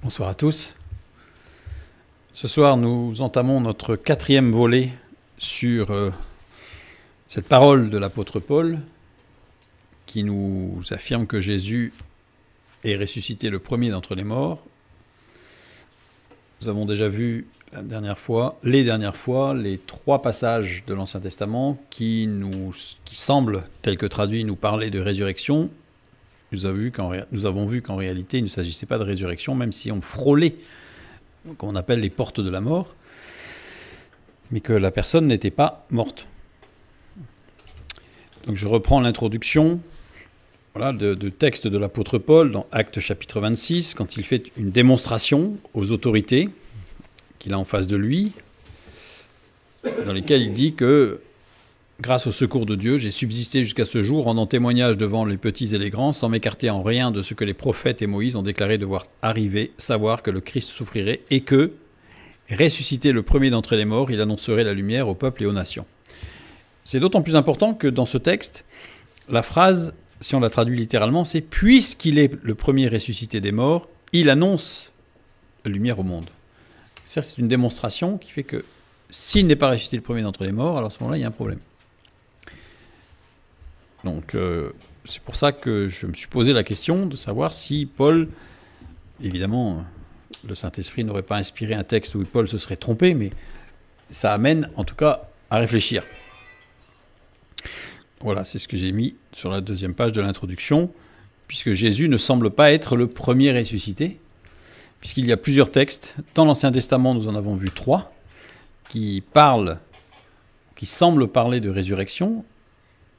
Bonsoir à tous. Ce soir, nous entamons notre 4e volet sur cette parole de l'apôtre Paul qui nous affirme que Jésus est ressuscité le premier d'entre les morts. Nous avons déjà vu les dernières fois, les 3 passages de l'Ancien Testament qui semblent, tels que traduits, nous parler de résurrection. Nous avons vu qu'en réalité, il ne s'agissait pas de résurrection, même si on frôlait, qu'on appelle les portes de la mort, mais que la personne n'était pas morte. Donc je reprends l'introduction de texte de l'apôtre Paul dans Actes chapitre 26, quand il fait une démonstration aux autorités qu'il a en face de lui, dans lesquelles il dit que grâce au secours de Dieu, j'ai subsisté jusqu'à ce jour, rendant témoignage devant les petits et les grands, sans m'écarter en rien de ce que les prophètes et Moïse ont déclaré devoir arriver, savoir que le Christ souffrirait et que, ressuscité le premier d'entre les morts, il annoncerait la lumière au peuple et aux nations. C'est d'autant plus important que dans ce texte, la phrase, si on la traduit littéralement, c'est « puisqu'il est le premier ressuscité des morts, il annonce la lumière au monde ». C'est une démonstration qui fait que s'il n'est pas ressuscité le premier d'entre les morts, alors à ce moment-là, il y a un problème. Donc, c'est pour ça que je me suis posé la question de savoir si Paul, évidemment, le Saint-Esprit n'aurait pas inspiré un texte où Paul se serait trompé, mais ça amène en tout cas à réfléchir. Voilà, c'est ce que j'ai mis sur la 2e page de l'introduction, puisque Jésus ne semble pas être le premier ressuscité, puisqu'il y a plusieurs textes. Dans l'Ancien Testament, nous en avons vu 3, qui semblent parler de résurrection.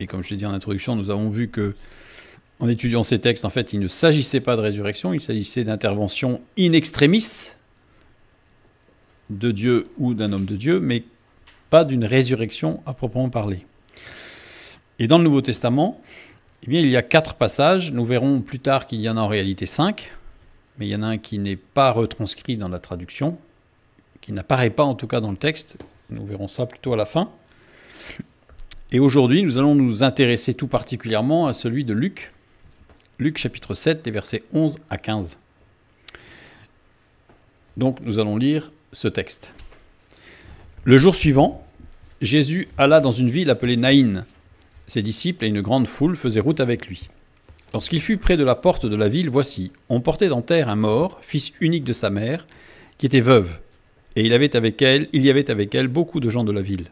Et comme je l'ai dit en introduction, nous avons vu que, en étudiant ces textes, en fait, il ne s'agissait pas de résurrection, il s'agissait d'intervention in extremis de Dieu ou d'un homme de Dieu, mais pas d'une résurrection à proprement parler. Et dans le Nouveau Testament, eh bien, il y a 4 passages. Nous verrons plus tard qu'il y en a en réalité 5, mais il y en a un qui n'est pas retranscrit dans la traduction, qui n'apparaît pas en tout cas dans le texte. Nous verrons ça plutôt à la fin. Et aujourd'hui, nous allons nous intéresser tout particulièrement à celui de Luc. Luc chapitre 7, les versets 11 à 15. Donc nous allons lire ce texte. Le jour suivant, Jésus alla dans une ville appelée Naïn. Ses disciples et une grande foule faisaient route avec lui. Lorsqu'il fut près de la porte de la ville, voici, on portait en terre un mort, fils unique de sa mère, qui était veuve. Et il y avait avec elle beaucoup de gens de la ville.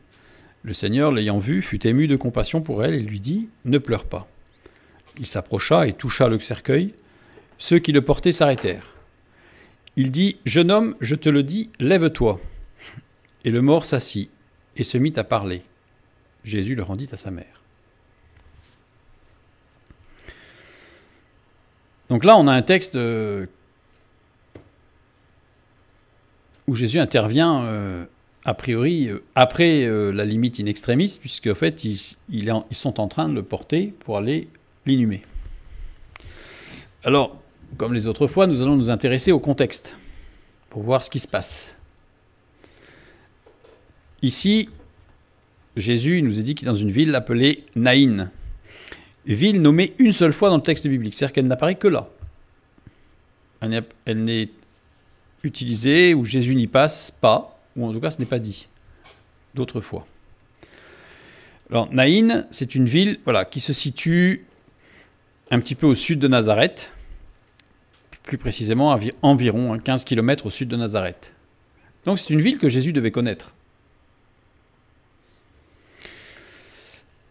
Le Seigneur, l'ayant vue, fut ému de compassion pour elle et lui dit « Ne pleure pas ». Il s'approcha et toucha le cercueil. Ceux qui le portaient s'arrêtèrent. Il dit « Jeune homme, je te le dis, lève-toi ». Et le mort s'assit et se mit à parler. Jésus le rendit à sa mère. Donc là, on a un texte où Jésus intervient a priori, après la limite in extremis, puisque en fait, ils sont en train de le porter pour aller l'inhumer. Alors, comme les autres fois, nous allons nous intéresser au contexte, pour voir ce qui se passe. Ici, Jésus nous a dit qu'il est dans une ville appelée Naïn. Ville nommée une seule fois dans le texte biblique, c'est-à-dire qu'elle n'apparaît que là. Elle n'est utilisée, ou Jésus n'y passe pas, ou en tout cas ce n'est pas dit d'autres fois. Alors Naïn, c'est une ville qui se situe un petit peu au sud de Nazareth, plus précisément environ 15 km au sud de Nazareth. Donc c'est une ville que Jésus devait connaître.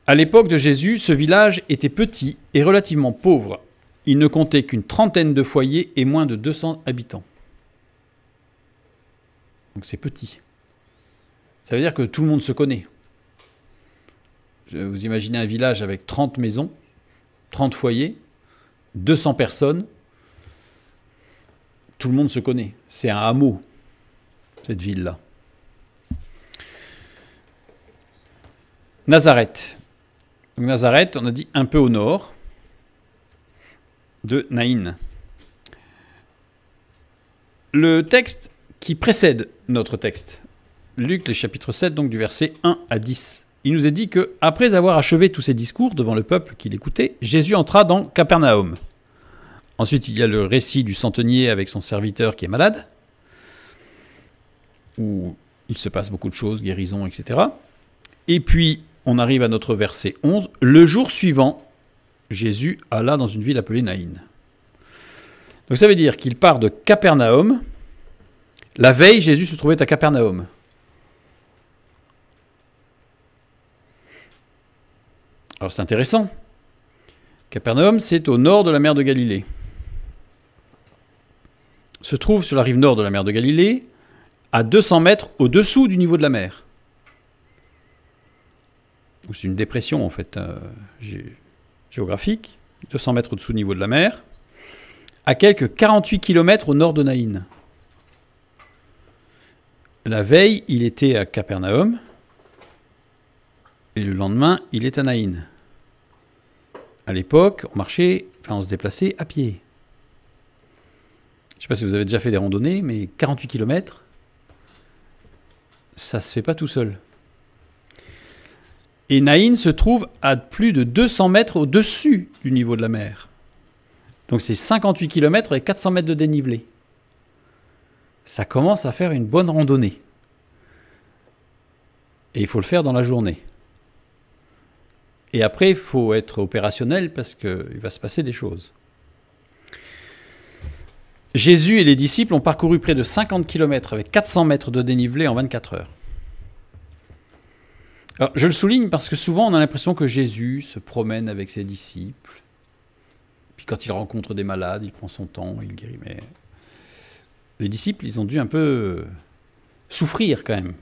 À l'époque de Jésus, ce village était petit et relativement pauvre. Il ne comptait qu'une trentaine de foyers et moins de 200 habitants. Donc c'est petit. Ça veut dire que tout le monde se connaît. Vous imaginez un village avec 30 maisons, 30 foyers, 200 personnes. Tout le monde se connaît. C'est un hameau, cette ville-là. Nazareth. Donc Nazareth, on a dit un peu au nord de Naïn. Le texte qui précède notre texte, Luc, le chapitre 7, donc du verset 1 à 10. Il nous est dit qu'après avoir achevé tous ses discours devant le peuple qui l'écoutait, Jésus entra dans Capernaum. Ensuite, il y a le récit du centenier avec son serviteur qui est malade, où il se passe beaucoup de choses, guérison, etc. Et puis, on arrive à notre verset 11. Le jour suivant, Jésus alla dans une ville appelée Naïn. Donc ça veut dire qu'il part de Capernaum. La veille, Jésus se trouvait à Capernaum. Alors c'est intéressant. Capernaum, c'est au nord de la mer de Galilée. Se trouve sur la rive nord de la mer de Galilée, à 200 mètres au-dessous du niveau de la mer. C'est une dépression, en fait, géographique, 200 mètres au-dessous du niveau de la mer, à quelques 48 km au nord de Naïn. La veille, il était à Capernaum, et le lendemain, il est à Naïn. À l'époque, on se déplaçait à pied. Je ne sais pas si vous avez déjà fait des randonnées, mais 48 km, ça ne se fait pas tout seul. Et Naïn se trouve à plus de 200 mètres au-dessus du niveau de la mer. Donc c'est 58 km et 400 mètres de dénivelé. Ça commence à faire une bonne randonnée. Et il faut le faire dans la journée. Et après, il faut être opérationnel parce qu'il va se passer des choses. Jésus et les disciples ont parcouru près de 50 km avec 400 mètres de dénivelé en 24 heures. Alors, je le souligne parce que souvent on a l'impression que Jésus se promène avec ses disciples. Puis quand il rencontre des malades, il prend son temps, il guérit. Mais les disciples, ils ont dû un peu souffrir quand même.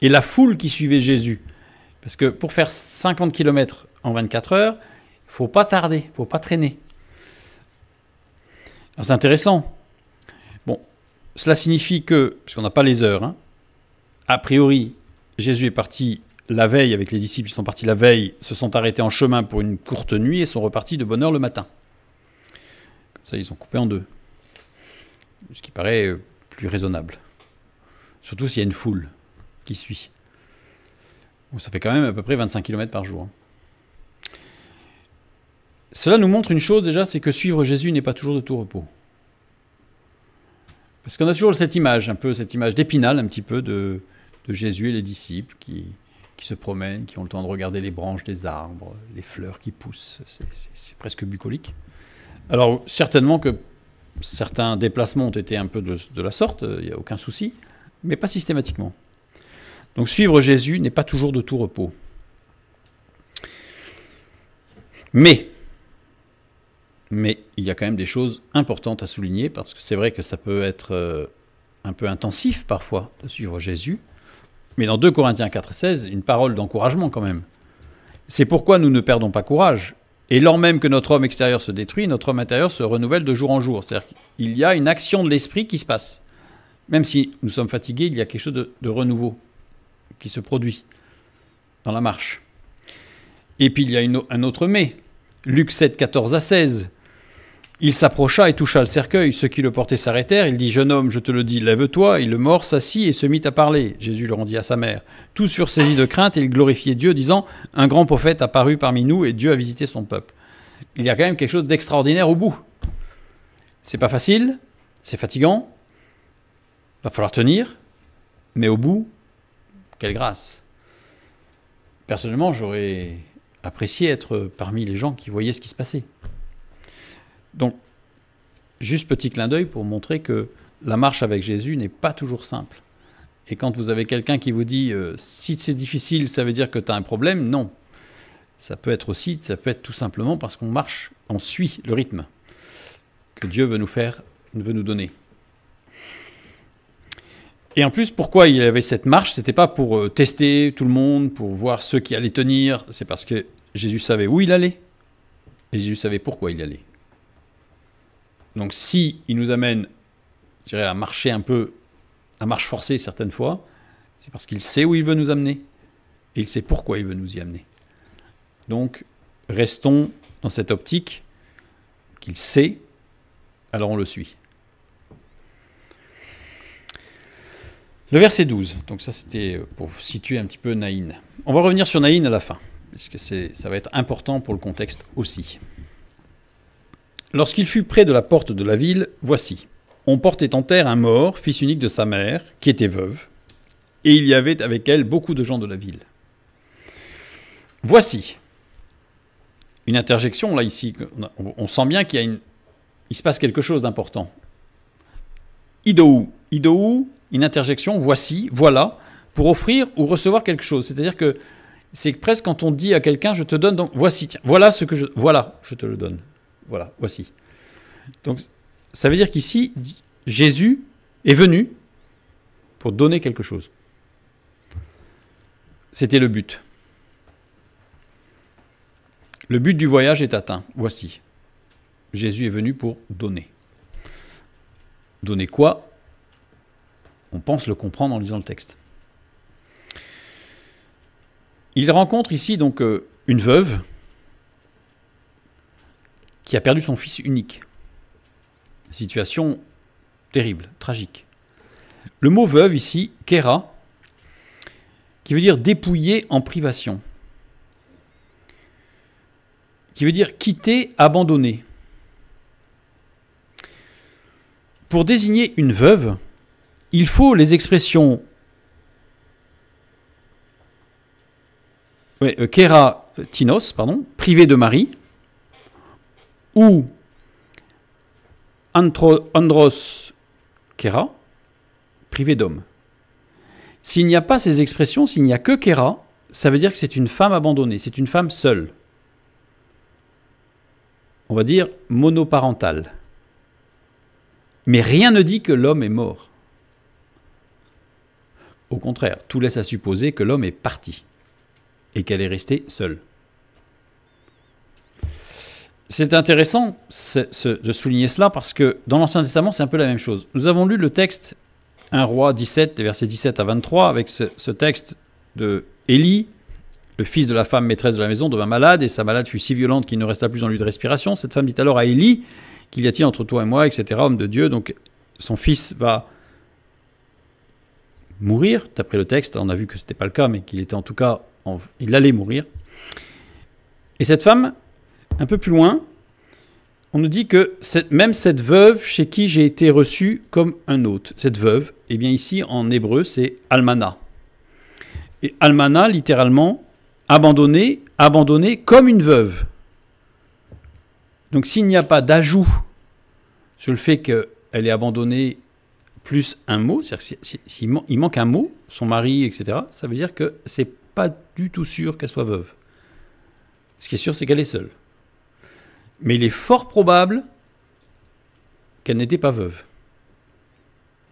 Et la foule qui suivait Jésus. Parce que pour faire 50 km en 24 heures, il ne faut pas tarder, il ne faut pas traîner. Alors c'est intéressant. Bon, cela signifie que, puisqu'on n'a pas les heures, hein, a priori, Jésus est parti la veille avec les disciples, ils sont partis la veille, se sont arrêtés en chemin pour une courte nuit et sont repartis de bonne heure le matin. Comme ça, ils ont coupé en deux. Ce qui paraît plus raisonnable. Surtout s'il y a une foule qui suit. Donc, ça fait quand même à peu près 25 km par jour. Cela nous montre une chose déjà, c'est que suivre Jésus n'est pas toujours de tout repos. Parce qu'on a toujours cette image d'Épinal un petit peu de Jésus et les disciples qui se promènent, qui ont le temps de regarder les branches des arbres, les fleurs qui poussent. C'est presque bucolique. Alors certainement que certains déplacements ont été un peu de la sorte, il n'y a aucun souci, mais pas systématiquement. Donc suivre Jésus n'est pas toujours de tout repos. Mais il y a quand même des choses importantes à souligner, parce que c'est vrai que ça peut être un peu intensif parfois de suivre Jésus. Mais dans 2 Corinthiens 4,16, une parole d'encouragement quand même. C'est pourquoi nous ne perdons pas courage. Et lors même que notre homme extérieur se détruit, notre homme intérieur se renouvelle de jour en jour. C'est-à-dire qu'il y a une action de l'esprit qui se passe. Même si nous sommes fatigués, il y a quelque chose de renouveau qui se produit dans la marche. Et puis il y a un autre mais. Luc 7, 14 à 16. Il s'approcha et toucha le cercueil. Ceux qui le portaient s'arrêtèrent. Il dit « Jeune homme, je te le dis, lève-toi ». Il le mort, s'assit et se mit à parler. Jésus le rendit à sa mère. Tous furent saisis de crainte et ils glorifiaient Dieu, disant « Un grand prophète apparut parmi nous et Dieu a visité son peuple ». Il y a quand même quelque chose d'extraordinaire au bout. C'est pas facile, c'est fatigant, va falloir tenir, mais au bout, quelle grâce. Personnellement, j'aurais apprécié être parmi les gens qui voyaient ce qui se passait. Donc, juste petit clin d'œil pour montrer que la marche avec Jésus n'est pas toujours simple. Et quand vous avez quelqu'un qui vous dit « si c'est difficile, ça veut dire que tu as un problème », non. Ça peut être tout simplement parce qu'on marche, on suit le rythme que Dieu veut nous donner. Et en plus, pourquoi il y avait cette marche? C'était pas pour tester tout le monde, pour voir ceux qui allaient tenir. C'est parce que Jésus savait où il allait et Jésus savait pourquoi il allait. Donc si il nous amène, je dirais, à marcher un peu, à marche forcée certaines fois, c'est parce qu'il sait où il veut nous amener et il sait pourquoi il veut nous y amener. Donc restons dans cette optique qu'il sait, alors on le suit. Le verset 12, donc ça c'était pour situer un petit peu Naïn. On va revenir sur Naïn à la fin, parce que ça va être important pour le contexte aussi. Lorsqu'il fut près de la porte de la ville, voici, on portait en terre un mort, fils unique de sa mère, qui était veuve, et il y avait avec elle beaucoup de gens de la ville. Voici une interjection, là, ici. On sent bien il se passe quelque chose d'important. Idou, une interjection, voici, voilà, pour offrir ou recevoir quelque chose. C'est-à-dire que c'est presque quand on dit à quelqu'un, je te donne, donc voici, tiens, voilà je te le donne. Voilà, voici. Donc, ça veut dire qu'ici, Jésus est venu pour donner quelque chose. C'était le but. Le but du voyage est atteint. Voici. Jésus est venu pour donner. Donner quoi? On pense le comprendre en lisant le texte. Il rencontre ici donc une veuve qui a perdu son fils unique. Situation terrible, tragique. Le mot veuve ici, kéra, qui veut dire dépouiller en privation, qui veut dire quitter, abandonner. Pour désigner une veuve, il faut les expressions kéra tinos, privé de mari, ou andros kéra, privé d'homme. S'il n'y a pas ces expressions, s'il n'y a que kéra, ça veut dire que c'est une femme abandonnée, c'est une femme seule. On va dire monoparentale. Mais rien ne dit que l'homme est mort. Au contraire, tout laisse à supposer que l'homme est parti et qu'elle est restée seule. C'est intéressant de souligner cela parce que dans l'Ancien Testament, c'est un peu la même chose. Nous avons lu le texte 1 Roi 17, versets 17 à 23, avec ce texte de Élie, le fils de la femme maîtresse de la maison, devint malade, et sa malade fut si violente qu'il ne resta plus en lui de respiration. Cette femme dit alors à Élie, qu'il y a-t-il entre toi et moi, etc., homme de Dieu. Donc son fils va mourir, d'après le texte, on a vu que ce n'était pas le cas, mais qu'il était en tout cas, il allait mourir. Et cette femme, un peu plus loin, on nous dit que même cette veuve chez qui j'ai été reçu comme un hôte, cette veuve, eh bien ici en hébreu c'est almana. Et almana, littéralement, abandonnée comme une veuve. Donc s'il n'y a pas d'ajout sur le fait qu'elle est abandonnée plus un mot, c'est-à-dire s'il manque un mot, son mari, etc., ça veut dire que c'est pas du tout sûr qu'elle soit veuve. Ce qui est sûr, c'est qu'elle est seule. Mais il est fort probable qu'elle n'était pas veuve.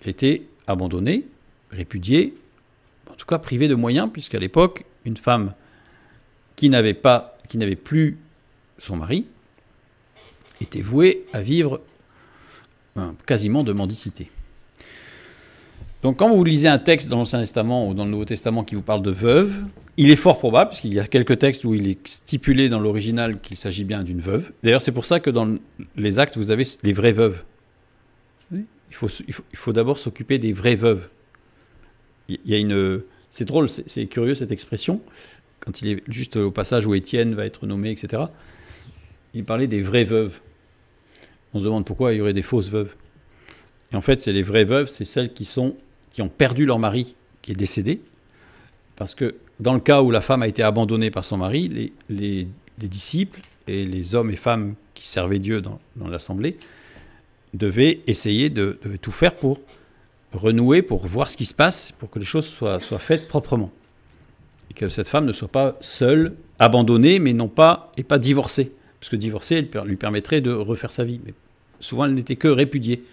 Elle était abandonnée, répudiée, en tout cas privée de moyens, puisqu'à l'époque, une femme qui n'avait plus son mari était vouée à vivre quasiment de mendicité. Donc quand vous lisez un texte dans l'Ancien Testament ou dans le Nouveau Testament qui vous parle de veuve, il est fort probable, puisqu'il y a quelques textes où il est stipulé dans l'original qu'il s'agit bien d'une veuve. D'ailleurs, c'est pour ça que dans les Actes, vous avez les vraies veuves. Il faut d'abord s'occuper des vraies veuves. C'est drôle, c'est curieux cette expression. Quand il est juste au passage où Étienne va être nommé, etc., il parlait des vraies veuves. On se demande pourquoi il y aurait des fausses veuves. Et en fait, c'est les vraies veuves, c'est celles qui ont perdu leur mari, qui est décédé. Parce que dans le cas où la femme a été abandonnée par son mari, les disciples et les hommes et femmes qui servaient Dieu dans l'assemblée devaient essayer de tout faire pour renouer, pour voir ce qui se passe, pour que les choses soient faites proprement. Et que cette femme ne soit pas seule, abandonnée, mais pas divorcée. Parce que divorcée, elle lui permettrait de refaire sa vie. Mais souvent, elle n'était que répudiée.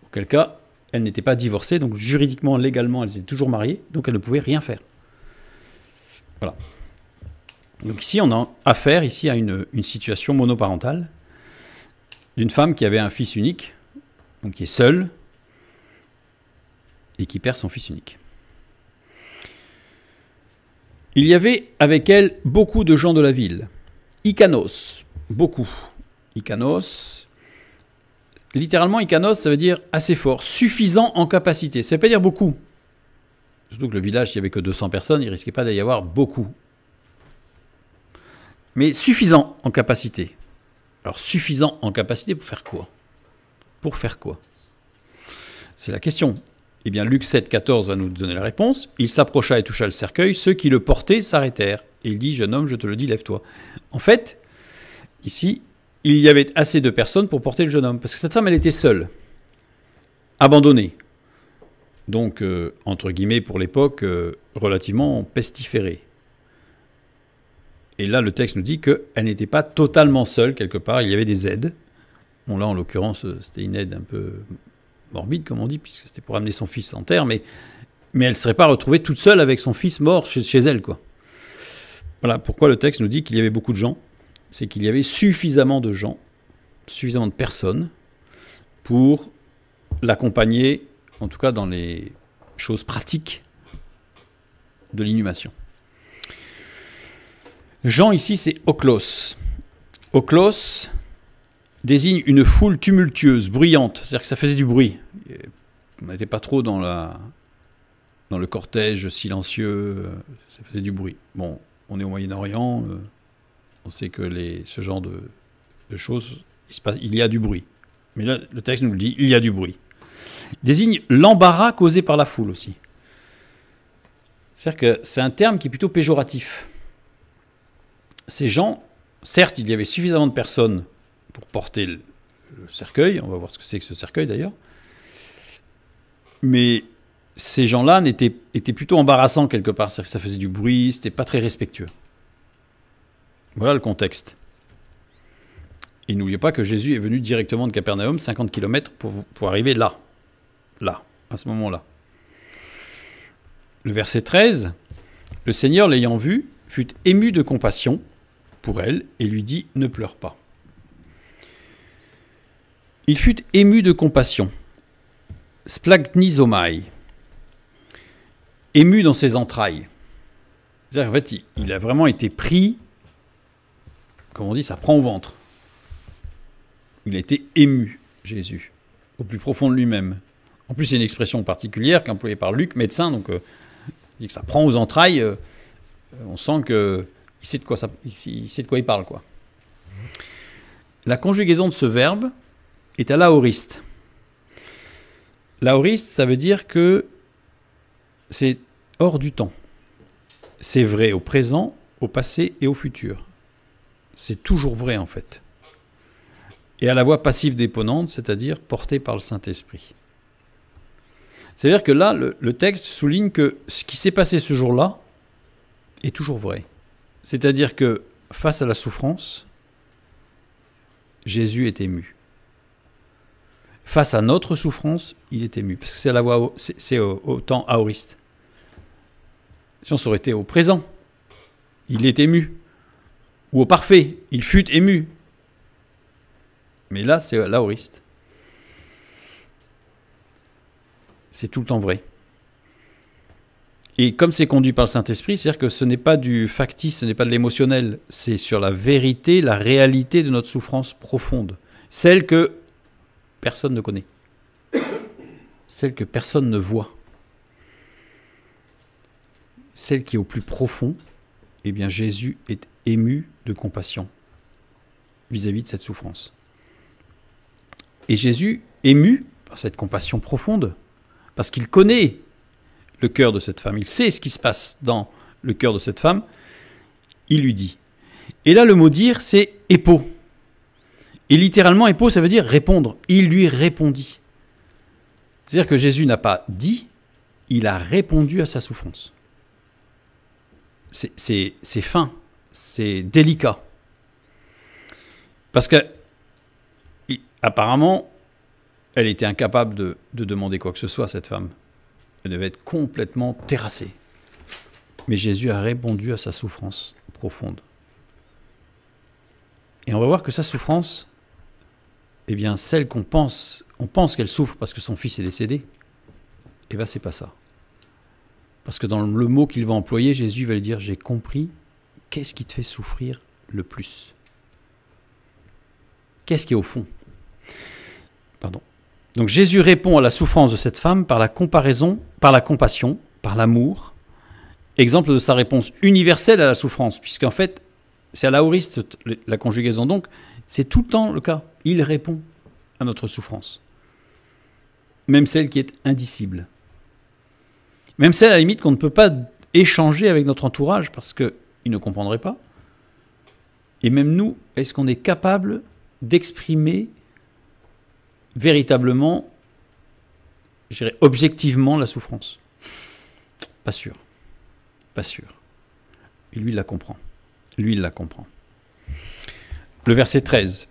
Auquel cas, elle n'était pas divorcée, donc juridiquement, légalement, elle était toujours mariée, donc elle ne pouvait rien faire. Voilà. Donc ici, on a affaire à une situation monoparentale d'une femme qui avait un fils unique, donc qui est seule, et qui perd son fils unique. Il y avait avec elle beaucoup de gens de la ville. Ikanos, beaucoup. Ikanos, littéralement, ikanos, ça veut dire assez fort, suffisant en capacité. Ça ne veut pas dire beaucoup. Surtout que le village, s'il n'y avait que 200 personnes, il ne risquait pas d'y avoir beaucoup. Mais suffisant en capacité. Alors suffisant en capacité pour faire quoi? Pour faire quoi? C'est la question. Eh bien, Luc 7, 14 va nous donner la réponse. Il s'approcha et toucha le cercueil. Ceux qui le portaient s'arrêtèrent. Et il dit, jeune homme, je te le dis, lève-toi. En fait, ici, il y avait assez de personnes pour porter le jeune homme. Parce que cette femme, elle était seule, abandonnée. Donc, entre guillemets, pour l'époque, relativement pestiférée. Et là, le texte nous dit qu'elle n'était pas totalement seule, quelque part. Il y avait des aides. Bon, là, en l'occurrence, c'était une aide un peu morbide, comme on dit, puisque c'était pour amener son fils en terre, mais elle ne serait pas retrouvée toute seule avec son fils mort chez elle, quoi. Voilà pourquoi le texte nous dit qu'il y avait beaucoup de gens. C'est qu'il y avait suffisamment de gens, suffisamment de personnes, pour l'accompagner, en tout cas dans les choses pratiques de l'inhumation. Jean, ici, c'est oklos. Oklos désigne une foule tumultueuse, bruyante, c'est-à-dire que ça faisait du bruit. On n'était pas trop dans le cortège silencieux, ça faisait du bruit. Bon, on est au Moyen-Orient, on sait que ce genre de choses, il y a du bruit. Mais là, le texte nous le dit, il y a du bruit. Il désigne l'embarras causé par la foule aussi. C'est-à-dire que c'est un terme qui est plutôt péjoratif. Ces gens, certes, il y avait suffisamment de personnes pour porter le cercueil, on va voir ce que c'est que ce cercueil d'ailleurs, mais ces gens-là étaient plutôt embarrassants quelque part, c'est-à-dire que ça faisait du bruit, c'était pas très respectueux. Voilà le contexte. Et n'oubliez pas que Jésus est venu directement de Capernaum, 50 km, pour arriver là, à ce moment-là. Le verset 13, le Seigneur l'ayant vue, fut ému de compassion pour elle et lui dit « Ne pleure pas ». Il fut ému de compassion, splagnizomai, ému dans ses entrailles. C'est-à-dire qu'en fait, il a vraiment été pris, comme on dit, ça prend au ventre. Il a été ému, Jésus, au plus profond de lui-même. En plus, c'est une expression particulière qu'employée par Luc, médecin, donc il dit que ça prend aux entrailles, on sent qu'il sait de quoi il parle, quoi. La conjugaison de ce verbe est à l'aoriste. L'aoriste, ça veut dire que c'est hors du temps. C'est vrai au présent, au passé et au futur. C'est toujours vrai, en fait. Et à la voix passive déponente, c'est-à-dire portée par le Saint-Esprit. C'est-à-dire que là, le texte souligne que ce qui s'est passé ce jour-là est toujours vrai. C'est-à-dire que face à la souffrance, Jésus est ému. Face à notre souffrance, il est ému. Parce que c'est à la voix, c'est au temps aoriste. Si on aurait été au présent, il est ému. Ou au parfait, il fut ému. Mais là, c'est l'aoriste. C'est tout le temps vrai. Et comme c'est conduit par le Saint-Esprit, c'est-à-dire que ce n'est pas du factice, ce n'est pas de l'émotionnel, c'est sur la vérité, la réalité de notre souffrance profonde. Celle que personne ne connaît. Celle que personne ne voit. Celle qui est au plus profond, eh bien Jésus est ému de compassion vis-à-vis de cette souffrance. Et Jésus, ému par cette compassion profonde, parce qu'il connaît le cœur de cette femme, il sait ce qui se passe dans le cœur de cette femme, il lui dit. Et là, le mot dire, c'est épo. Et littéralement, épo, ça veut dire répondre. Il lui répondit. C'est-à-dire que Jésus n'a pas dit, il a répondu à sa souffrance. C'est fin, c'est délicat. Parce que, apparemment, elle était incapable de demander quoi que ce soit à cette femme. Elle devait être complètement terrassée. Mais Jésus a répondu à sa souffrance profonde. Et on va voir que sa souffrance, eh bien, celle on pense qu'elle souffre parce que son fils est décédé, eh bien, c'est pas ça. Parce que dans le mot qu'il va employer, Jésus va lui dire « J'ai compris, qu'est-ce qui te fait souffrir le plus ?» Qu'est-ce qui est au fond? Pardon. Donc Jésus répond à la souffrance de cette femme par la comparaison, par la compassion, par l'amour. Exemple de sa réponse universelle à la souffrance, puisqu'en fait, c'est à l'aoriste la conjugaison. Donc, C'est tout le temps le cas. Il répond à notre souffrance. Même celle qui est indicible. Même celle, à la limite, qu'on ne peut pas échanger avec notre entourage parce qu'il ne comprendrait pas. Et même nous, est-ce qu'on est capable d'exprimer véritablement, je dirais objectivement, la souffrance? Pas sûr. Pas sûr. Et lui, il la comprend. Lui, il la comprend. Le verset 13,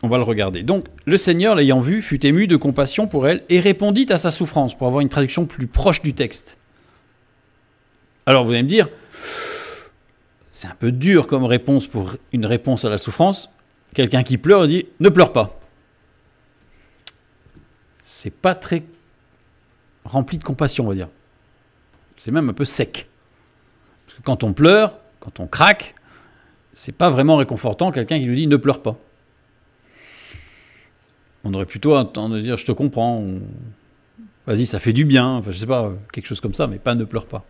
on va le regarder. Donc, le Seigneur, l'ayant vu, fut ému de compassion pour elle et répondit à sa souffrance, pour avoir une traduction plus proche du texte. Alors, vous allez me dire, c'est un peu dur comme réponse pour une réponse à la souffrance. Quelqu'un qui pleure dit « ne pleure pas ». C'est pas très rempli de compassion, on va dire. C'est même un peu sec. Parce que quand on pleure, quand on craque, c'est pas vraiment réconfortant quelqu'un qui lui dit « ne pleure pas ». On aurait plutôt entendu dire « je te comprends » ou « vas-y, ça fait du bien », enfin je sais pas, quelque chose comme ça, mais pas « ne pleure pas ».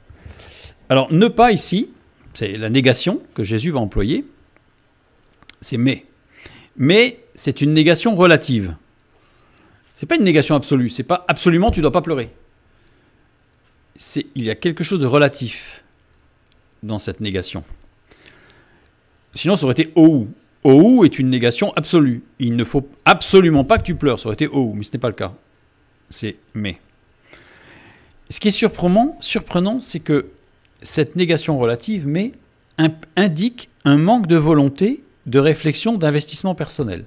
Alors, ne pas ici, c'est la négation que Jésus va employer, c'est mais. Mais c'est une négation relative. C'est pas une négation absolue, c'est pas absolument tu dois pas pleurer. Il y a quelque chose de relatif dans cette négation. Sinon, ça aurait été ou. Ou est une négation absolue. Il ne faut absolument pas que tu pleures, ça aurait été ou, mais ce n'est pas le cas. C'est mais. Ce qui est surprenant, c'est que cette négation relative, mais indique un manque de volonté, de réflexion, d'investissement personnel.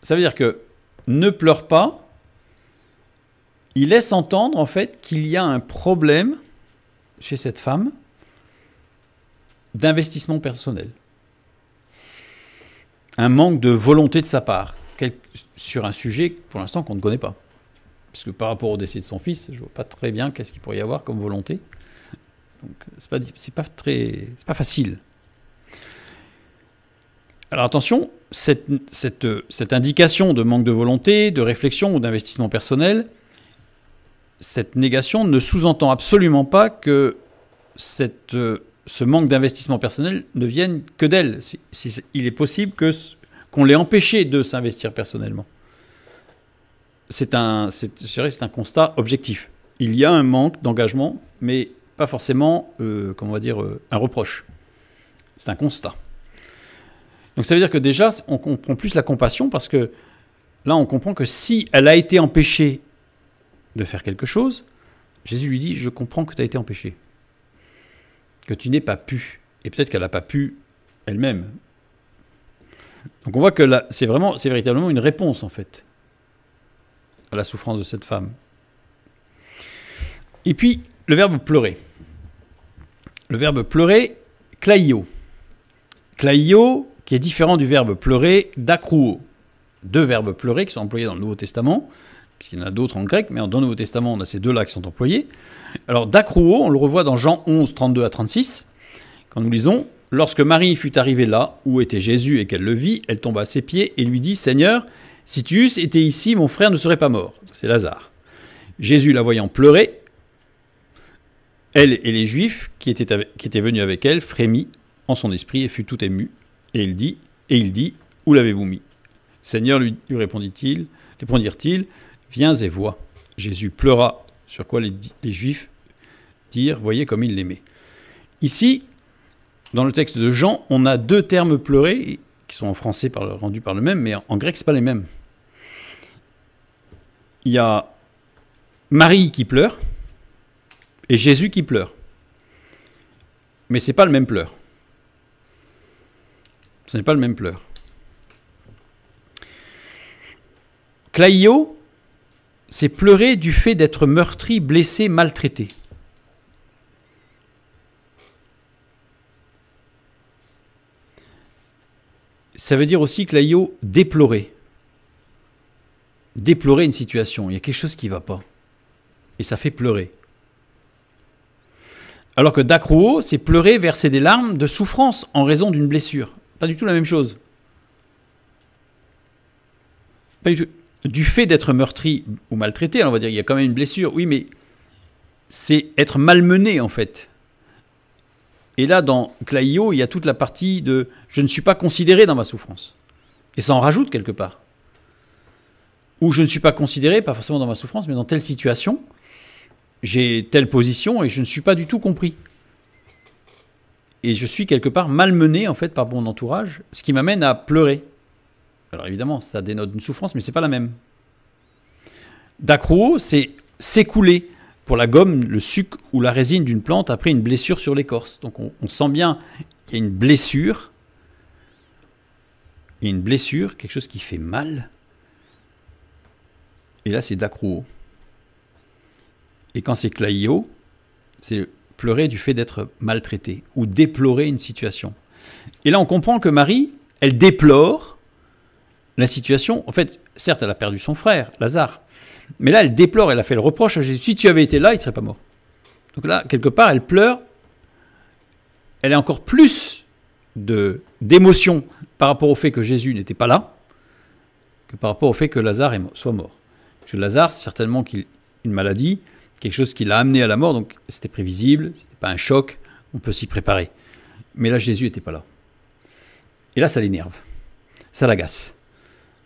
Ça veut dire que ne pleure pas, il laisse entendre en fait qu'il y a un problème chez cette femme d'investissement personnel. Un manque de volonté de sa part, sur un sujet pour l'instant qu'on ne connaît pas. Parce que par rapport au décès de son fils, je ne vois pas très bien qu'est-ce qu'il pourrait y avoir comme volonté. Donc c'est pas facile. Alors attention, cette indication de manque de volonté, de réflexion ou d'investissement personnel, cette négation ne sous-entend absolument pas que ce manque d'investissement personnel ne vienne que d'elle. Il est possible qu'on l'ait empêché de s'investir personnellement. C'est un constat objectif. Il y a un manque d'engagement, mais pas forcément, un reproche. C'est un constat. Donc ça veut dire que déjà, on comprend plus la compassion, parce que là, on comprend que si elle a été empêchée de faire quelque chose, Jésus lui dit « je comprends que tu as été empêché, que tu n'aies pas pu ». Et peut-être qu'elle n'a pas pu elle-même. Donc on voit que là, c'est véritablement une réponse, en fait, à la souffrance de cette femme. Et puis, le verbe pleurer. Le verbe pleurer, klaio. Klaio, qui est différent du verbe pleurer, dakruo. Deux verbes pleurer qui sont employés dans le Nouveau Testament, puisqu'il y en a d'autres en grec, mais dans le Nouveau Testament, on a ces deux-là qui sont employés. Alors, dakruo, on le revoit dans Jean 11, 32 à 36, quand nous lisons « Lorsque Marie fut arrivée là, où était Jésus, et qu'elle le vit, elle tomba à ses pieds et lui dit « Seigneur, si tu eusses été ici, mon frère ne serait pas mort. » C'est Lazare. Jésus, la voyant pleurer, elle et les Juifs qui étaient venus avec elle frémit en son esprit et fut tout ému. Et il dit, où l'avez-vous mis? Seigneur, lui répondirent-ils, viens et vois. Jésus pleura, sur quoi les Juifs dirent, voyez comme il l'aimait. Ici, dans le texte de Jean, on a deux termes pleurer, qui sont en français rendus par le même, mais en grec, ce n'est pas les mêmes. Il y a Marie qui pleure et Jésus qui pleure. Mais ce n'est pas le même pleur. Ce n'est pas le même pleur. Klaio, c'est pleurer du fait d'être meurtri, blessé, maltraité. Ça veut dire aussi, klaio, déplorer. Déplorer une situation. Il y a quelque chose qui ne va pas. Et ça fait pleurer. Alors que dakruo, c'est pleurer, verser des larmes de souffrance en raison d'une blessure. Pas du tout la même chose. Pas du tout. Du fait d'être meurtri ou maltraité, alors on va dire qu'il y a quand même une blessure. Oui, mais c'est être malmené, en fait. Et là, dans Klaio, il y a toute la partie de « je ne suis pas considéré dans ma souffrance ». Et ça en rajoute quelque part. Ou je ne suis pas considéré, pas forcément dans ma souffrance, mais dans telle situation, j'ai telle position et je ne suis pas du tout compris. Et je suis quelque part malmené en fait par mon entourage, ce qui m'amène à pleurer. Alors évidemment, ça dénote une souffrance, mais c'est pas la même. Dacruo, c'est s'écouler pour la gomme, le suc ou la résine d'une plante après une blessure sur l'écorce. Donc on sent bien qu'il y a une blessure. Il y a une blessure, quelque chose qui fait mal. Et là, c'est dacruo. Et quand c'est klaio, c'est pleurer du fait d'être maltraité ou déplorer une situation. Et là, on comprend que Marie, elle déplore la situation. En fait, certes, elle a perdu son frère, Lazare. Mais là, elle déplore, elle a fait le reproche à Jésus. Si tu avais été là, il ne serait pas mort. Donc là, quelque part, elle pleure. Elle a encore plus d'émotion par rapport au fait que Jésus n'était pas là que par rapport au fait que Lazare soit mort. Parce que Lazare, c'est certainement une maladie, quelque chose qui l'a amené à la mort, donc c'était prévisible, ce n'était pas un choc, on peut s'y préparer. Mais là, Jésus n'était pas là. Et là, ça l'énerve, ça l'agace.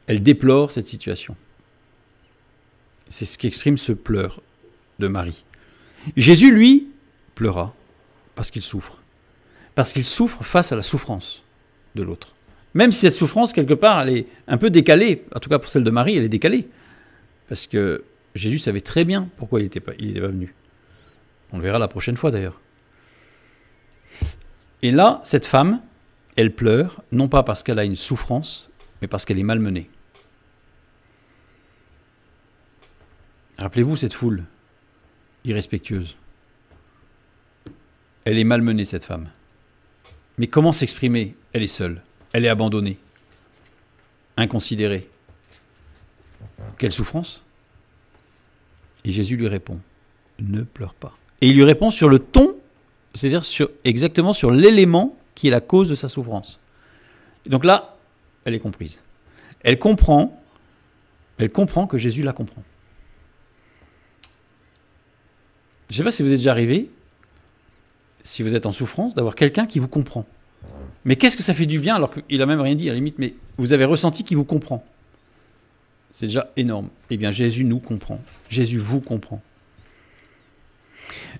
Elle déplore cette situation. C'est ce qui exprime ce pleur de Marie. Jésus, lui, pleura parce qu'il souffre. Parce qu'il souffre face à la souffrance de l'autre. Même si cette souffrance, quelque part, elle est un peu décalée, en tout cas pour celle de Marie, elle est décalée. Parce que Jésus savait très bien pourquoi il n'était pas venu. On le verra la prochaine fois d'ailleurs. Et là, cette femme, elle pleure, non pas parce qu'elle a une souffrance, mais parce qu'elle est malmenée. Rappelez-vous cette foule irrespectueuse. Elle est malmenée, cette femme. Mais comment s'exprimer? Elle est seule, elle est abandonnée, inconsidérée. Quelle souffrance? Et Jésus lui répond, ne pleure pas. Et il lui répond sur le ton, c'est-à-dire exactement sur l'élément qui est la cause de sa souffrance. Et donc là, elle est comprise. Elle comprend que Jésus la comprend. Je ne sais pas si vous êtes déjà arrivé, si vous êtes en souffrance, d'avoir quelqu'un qui vous comprend. Mais qu'est-ce que ça fait du bien, alors qu'il n'a même rien dit à la limite, mais vous avez ressenti qu'il vous comprend. C'est déjà énorme. Eh bien, Jésus nous comprend. Jésus vous comprend.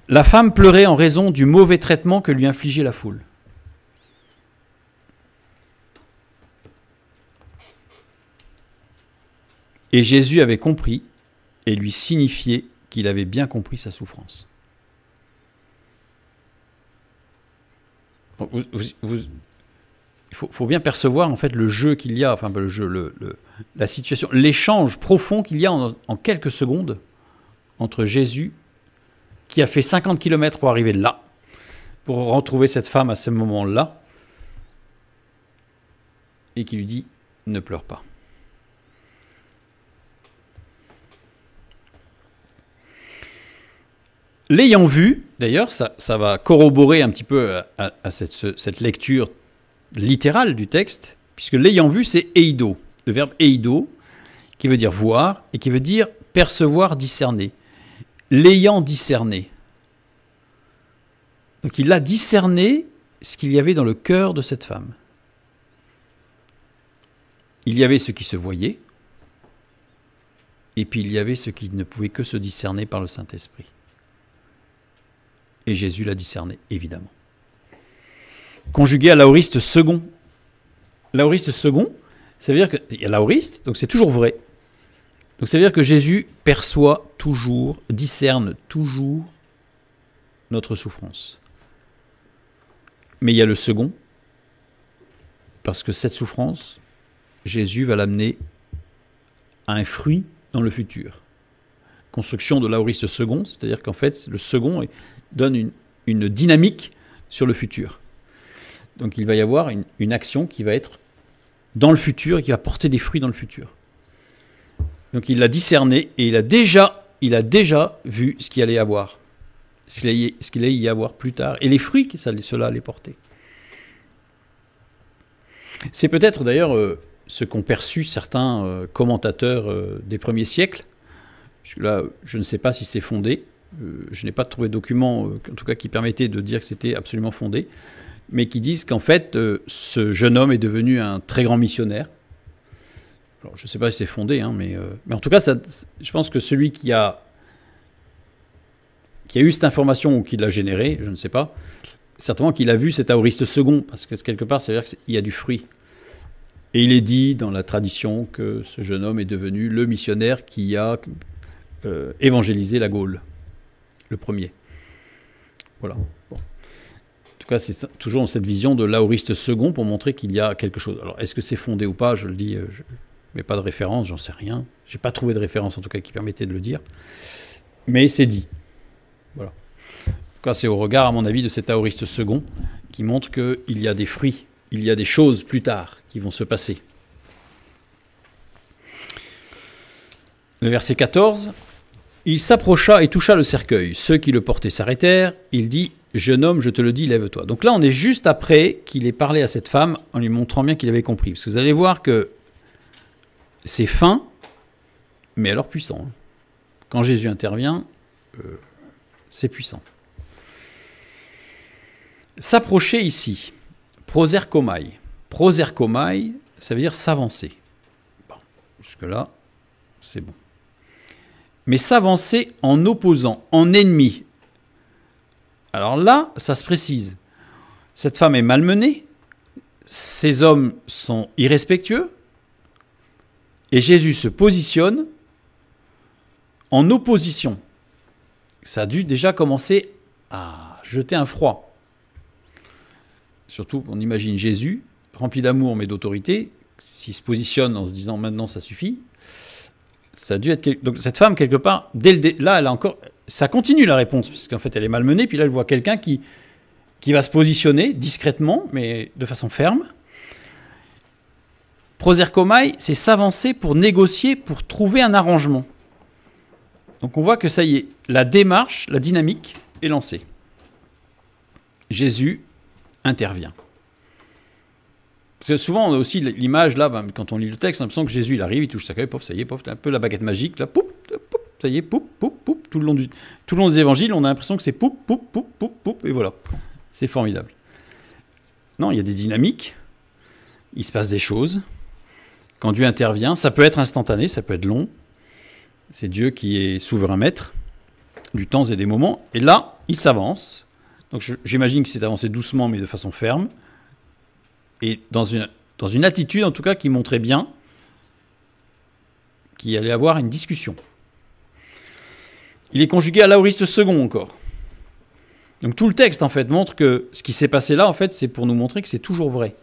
La femme pleurait en raison du mauvais traitement que lui infligeait la foule. Et Jésus avait compris et lui signifiait qu'il avait bien compris sa souffrance. Il faut bien percevoir en fait le jeu qu'il y a, enfin le jeu, la situation, l'échange profond qu'il y a en quelques secondes entre Jésus, qui a fait 50 km pour arriver là, pour retrouver cette femme à ce moment-là, et qui lui dit « ne pleure pas ». L'ayant vu, d'ailleurs, ça va corroborer un petit peu à cette lecture littérale du texte, puisque l'ayant vu, c'est eido, le verbe eido, qui veut dire voir et qui veut dire percevoir, discerner. L'ayant discerné. Donc il a discerné ce qu'il y avait dans le cœur de cette femme. Il y avait ce qui se voyait, et puis il y avait ce qui ne pouvait que se discerner par le Saint-Esprit. Et Jésus l'a discerné, évidemment. Conjugué à l'aoriste second. L'aoriste second, ça veut dire qu'il y a l'aoriste, donc c'est toujours vrai. Donc ça veut dire que Jésus perçoit toujours, discerne toujours notre souffrance. Mais il y a le second, parce que cette souffrance, Jésus va l'amener à un fruit dans le futur. Construction de l'aoriste second, c'est-à-dire qu'en fait, le second donne une dynamique sur le futur. Donc il va y avoir une action qui va être dans le futur et qui va porter des fruits dans le futur. Donc il l'a discerné et il a déjà vu ce qu'il allait y avoir, ce qu'il allait y avoir plus tard, et les fruits que cela allait porter. C'est peut-être d'ailleurs ce qu'ont perçu certains commentateurs des premiers siècles. Là, je ne sais pas si c'est fondé, je n'ai pas trouvé de document, en tout cas qui permettait de dire que c'était absolument fondé, mais qui disent qu'en fait, ce jeune homme est devenu un très grand missionnaire. Alors, je ne sais pas si c'est fondé, hein, mais en tout cas, je pense que celui qui a eu cette information ou qui l'a générée, je ne sais pas, certainement qu'il a vu cet aoriste second, parce que quelque part, ça veut dire qu'il y a du fruit. Et il est dit dans la tradition que ce jeune homme est devenu le missionnaire qui a évangélisé la Gaule, le premier. Voilà. Bon. En tout cas, c'est toujours dans cette vision de l'aoriste second pour montrer qu'il y a quelque chose. Alors, est-ce que c'est fondé ou pas? Je le dis, je ne mets pas de référence, j'en sais rien. Je n'ai pas trouvé de référence, en tout cas, qui permettait de le dire. Mais c'est dit. Voilà. En tout cas, c'est au regard, à mon avis, de cet aoriste second qui montre qu'il y a des fruits, il y a des choses plus tard qui vont se passer. Le verset 14. Il s'approcha et toucha le cercueil. Ceux qui le portaient s'arrêtèrent. Il dit, « Jeune homme, je te le dis, lève-toi. » Donc là, on est juste après qu'il ait parlé à cette femme en lui montrant bien qu'il avait compris. Parce que vous allez voir que c'est fin, mais alors puissant. Quand Jésus intervient, c'est puissant. S'approcher ici, proserkomai. Proserkomai, ça veut dire s'avancer. Bon, jusque-là, c'est bon. Mais s'avancer en opposant, en ennemi. Alors là, ça se précise. Cette femme est malmenée, ces hommes sont irrespectueux, et Jésus se positionne en opposition. Ça a dû déjà commencer à jeter un froid. Surtout, on imagine Jésus, rempli d'amour mais d'autorité, s'il se positionne en se disant « maintenant ça suffit », ça a dû être... Donc cette femme, quelque part, là, elle a encore... Ça continue la réponse, parce qu'en fait, elle est malmenée, puis là, elle voit quelqu'un qui va se positionner discrètement, mais de façon ferme. Proserkomai, c'est s'avancer pour négocier, pour trouver un arrangement. Donc on voit que ça y est, la démarche, la dynamique est lancée. Jésus intervient. Parce que souvent, on a aussi l'image, là, quand on lit le texte, on a l'impression que Jésus, il arrive, il touche sa cueille, pouf, ça y est, pouf, un peu la baguette magique, là, pouf, pouf, ça y est, pouf, pouf, pouf. Tout le long des évangiles, on a l'impression que c'est pouf, pouf, pouf, pouf, pouf, et voilà. C'est formidable. Non, il y a des dynamiques, il se passe des choses. Quand Dieu intervient, ça peut être instantané, ça peut être long. C'est Dieu qui est souverain maître du temps et des moments. Et là, il s'avance. Donc j'imagine qu'il s'est avancé doucement, mais de façon ferme. Et dans une attitude, en tout cas, qui montrait bien qu'il allait avoir une discussion. Il est conjugué à l'aoriste second encore. Donc tout le texte, en fait, montre que ce qui s'est passé là, en fait, c'est pour nous montrer que c'est toujours vrai.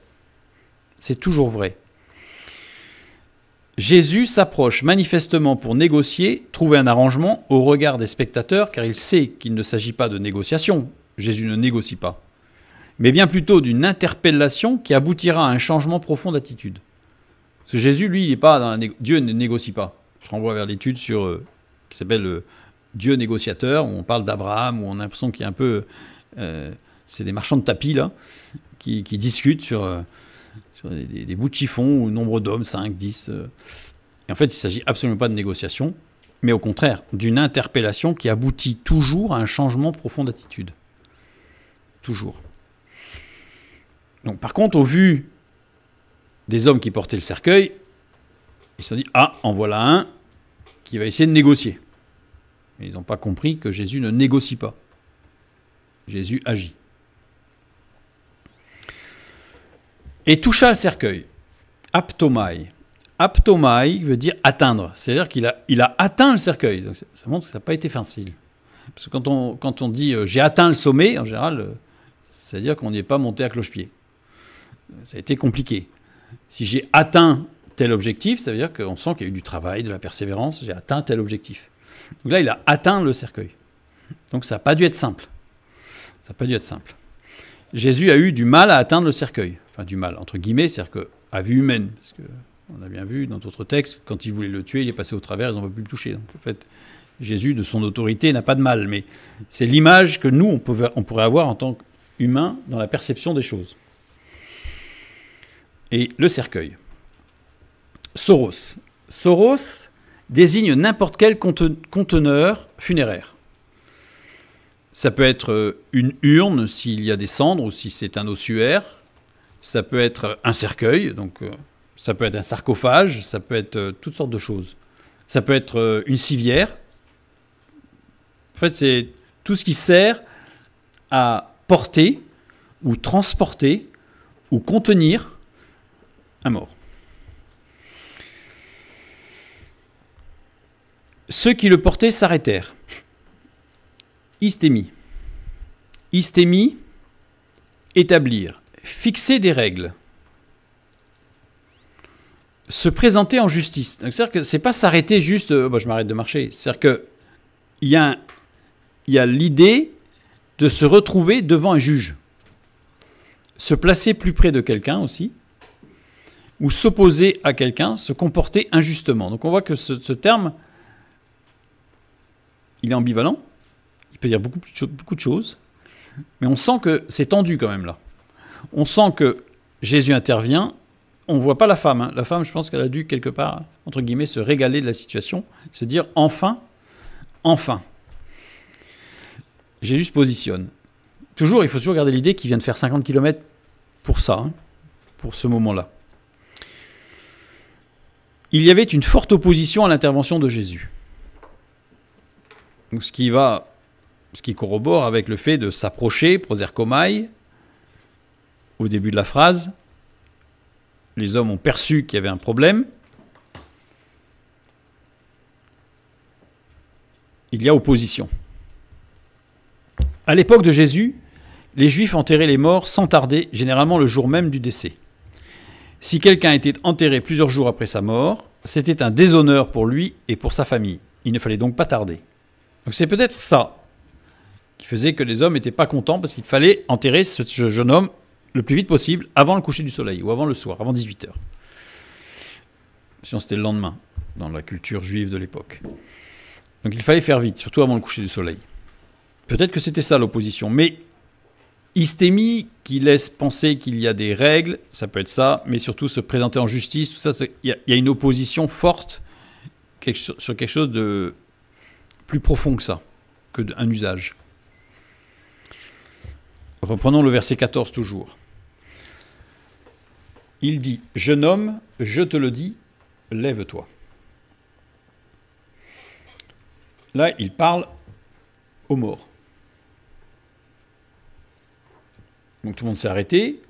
C'est toujours vrai. Jésus s'approche manifestement pour négocier, trouver un arrangement au regard des spectateurs, car il sait qu'il ne s'agit pas de négociation. Jésus ne négocie pas. Mais bien plutôt d'une interpellation qui aboutira à un changement profond d'attitude. Parce que Jésus, lui, il n'est pas dans Dieu ne négocie pas. Je renvoie vers l'étude qui s'appelle Dieu négociateur, où on parle d'Abraham, où on a l'impression qu'il y a un peu... c'est des marchands de tapis, là, qui discutent sur des bouts de chiffon, ou nombre d'hommes, 5, 10. Et en fait, il ne s'agit absolument pas de négociation, mais au contraire, d'une interpellation qui aboutit toujours à un changement profond d'attitude. Toujours. Donc, par contre, au vu des hommes qui portaient le cercueil, ils se sont dit « Ah, en voilà un qui va essayer de négocier ». Ils n'ont pas compris que Jésus ne négocie pas. Jésus agit. Et toucha le cercueil. Aptomai. Aptomai veut dire atteindre. C'est-à-dire qu'il a atteint le cercueil. Donc ça montre que ça n'a pas été facile. Parce que quand on dit j'ai atteint le sommet, en général, c'est-à-dire qu'on n'y est pas monté à cloche-pied. Ça a été compliqué. Si j'ai atteint tel objectif, ça veut dire qu'on sent qu'il y a eu du travail, de la persévérance. J'ai atteint tel objectif. Donc là, il a atteint le cercueil. Donc ça n'a pas dû être simple. Ça n'a pas dû être simple. Jésus a eu du mal à atteindre le cercueil. Enfin, du mal, entre guillemets, c'est-à-dire qu'à vue humaine. Parce qu'on a bien vu dans d'autres textes, quand ils voulaient le tuer, il est passé au travers, ils n'ont pas pu le toucher. Donc en fait, Jésus, de son autorité, n'a pas de mal. Mais c'est l'image que nous, on pourrait avoir en tant qu'humains dans la perception des choses. Et le cercueil. Soros. Soros désigne n'importe quel conteneur funéraire. Ça peut être une urne s'il y a des cendres ou si c'est un ossuaire. Ça peut être un cercueil, donc ça peut être un sarcophage, ça peut être toutes sortes de choses. Ça peut être une civière. En fait, c'est tout ce qui sert à porter ou transporter ou contenir un mort. Ceux qui le portaient s'arrêtèrent. Hystémie. Hystémie, établir, fixer des règles. Se présenter en justice. C'est-à-dire que c'est pas s'arrêter juste je m'arrête de marcher. C'est-à-dire qu'il y a l'idée de se retrouver devant un juge. Se placer plus près de quelqu'un aussi, ou s'opposer à quelqu'un, se comporter injustement. Donc on voit que ce terme, il est ambivalent, il peut dire beaucoup de choses, mais on sent que c'est tendu quand même là. On sent que Jésus intervient, on ne voit pas la femme. Hein. La femme, je pense qu'elle a dû quelque part, entre guillemets, se régaler de la situation, se dire enfin, enfin. Jésus se positionne. Il faut toujours garder l'idée qu'il vient de faire 50 km pour ça, hein, pour ce moment-là. Il y avait une forte opposition à l'intervention de Jésus. Donc, ce qui corrobore avec le fait de s'approcher, proserkomai, au début de la phrase, les hommes ont perçu qu'il y avait un problème. Il y a opposition. À l'époque de Jésus, les Juifs enterraient les morts sans tarder, généralement le jour même du décès. Si quelqu'un était enterré plusieurs jours après sa mort, c'était un déshonneur pour lui et pour sa famille. Il ne fallait donc pas tarder. Donc c'est peut-être ça qui faisait que les hommes n'étaient pas contents parce qu'il fallait enterrer ce jeune homme le plus vite possible avant le coucher du soleil ou avant le soir, avant 18h. Sinon c'était le lendemain dans la culture juive de l'époque. Donc il fallait faire vite, surtout avant le coucher du soleil. Peut-être que c'était ça l'opposition, mais hystémie qui laisse penser qu'il y a des règles, ça peut être ça, mais surtout se présenter en justice, tout ça, il y a une opposition forte sur quelque chose de plus profond que ça, qu'un usage. Reprenons le verset 14 toujours. Il dit « Jeune homme, je te le dis, lève-toi. » Là, il parle aux morts. Donc tout le monde s'est arrêté.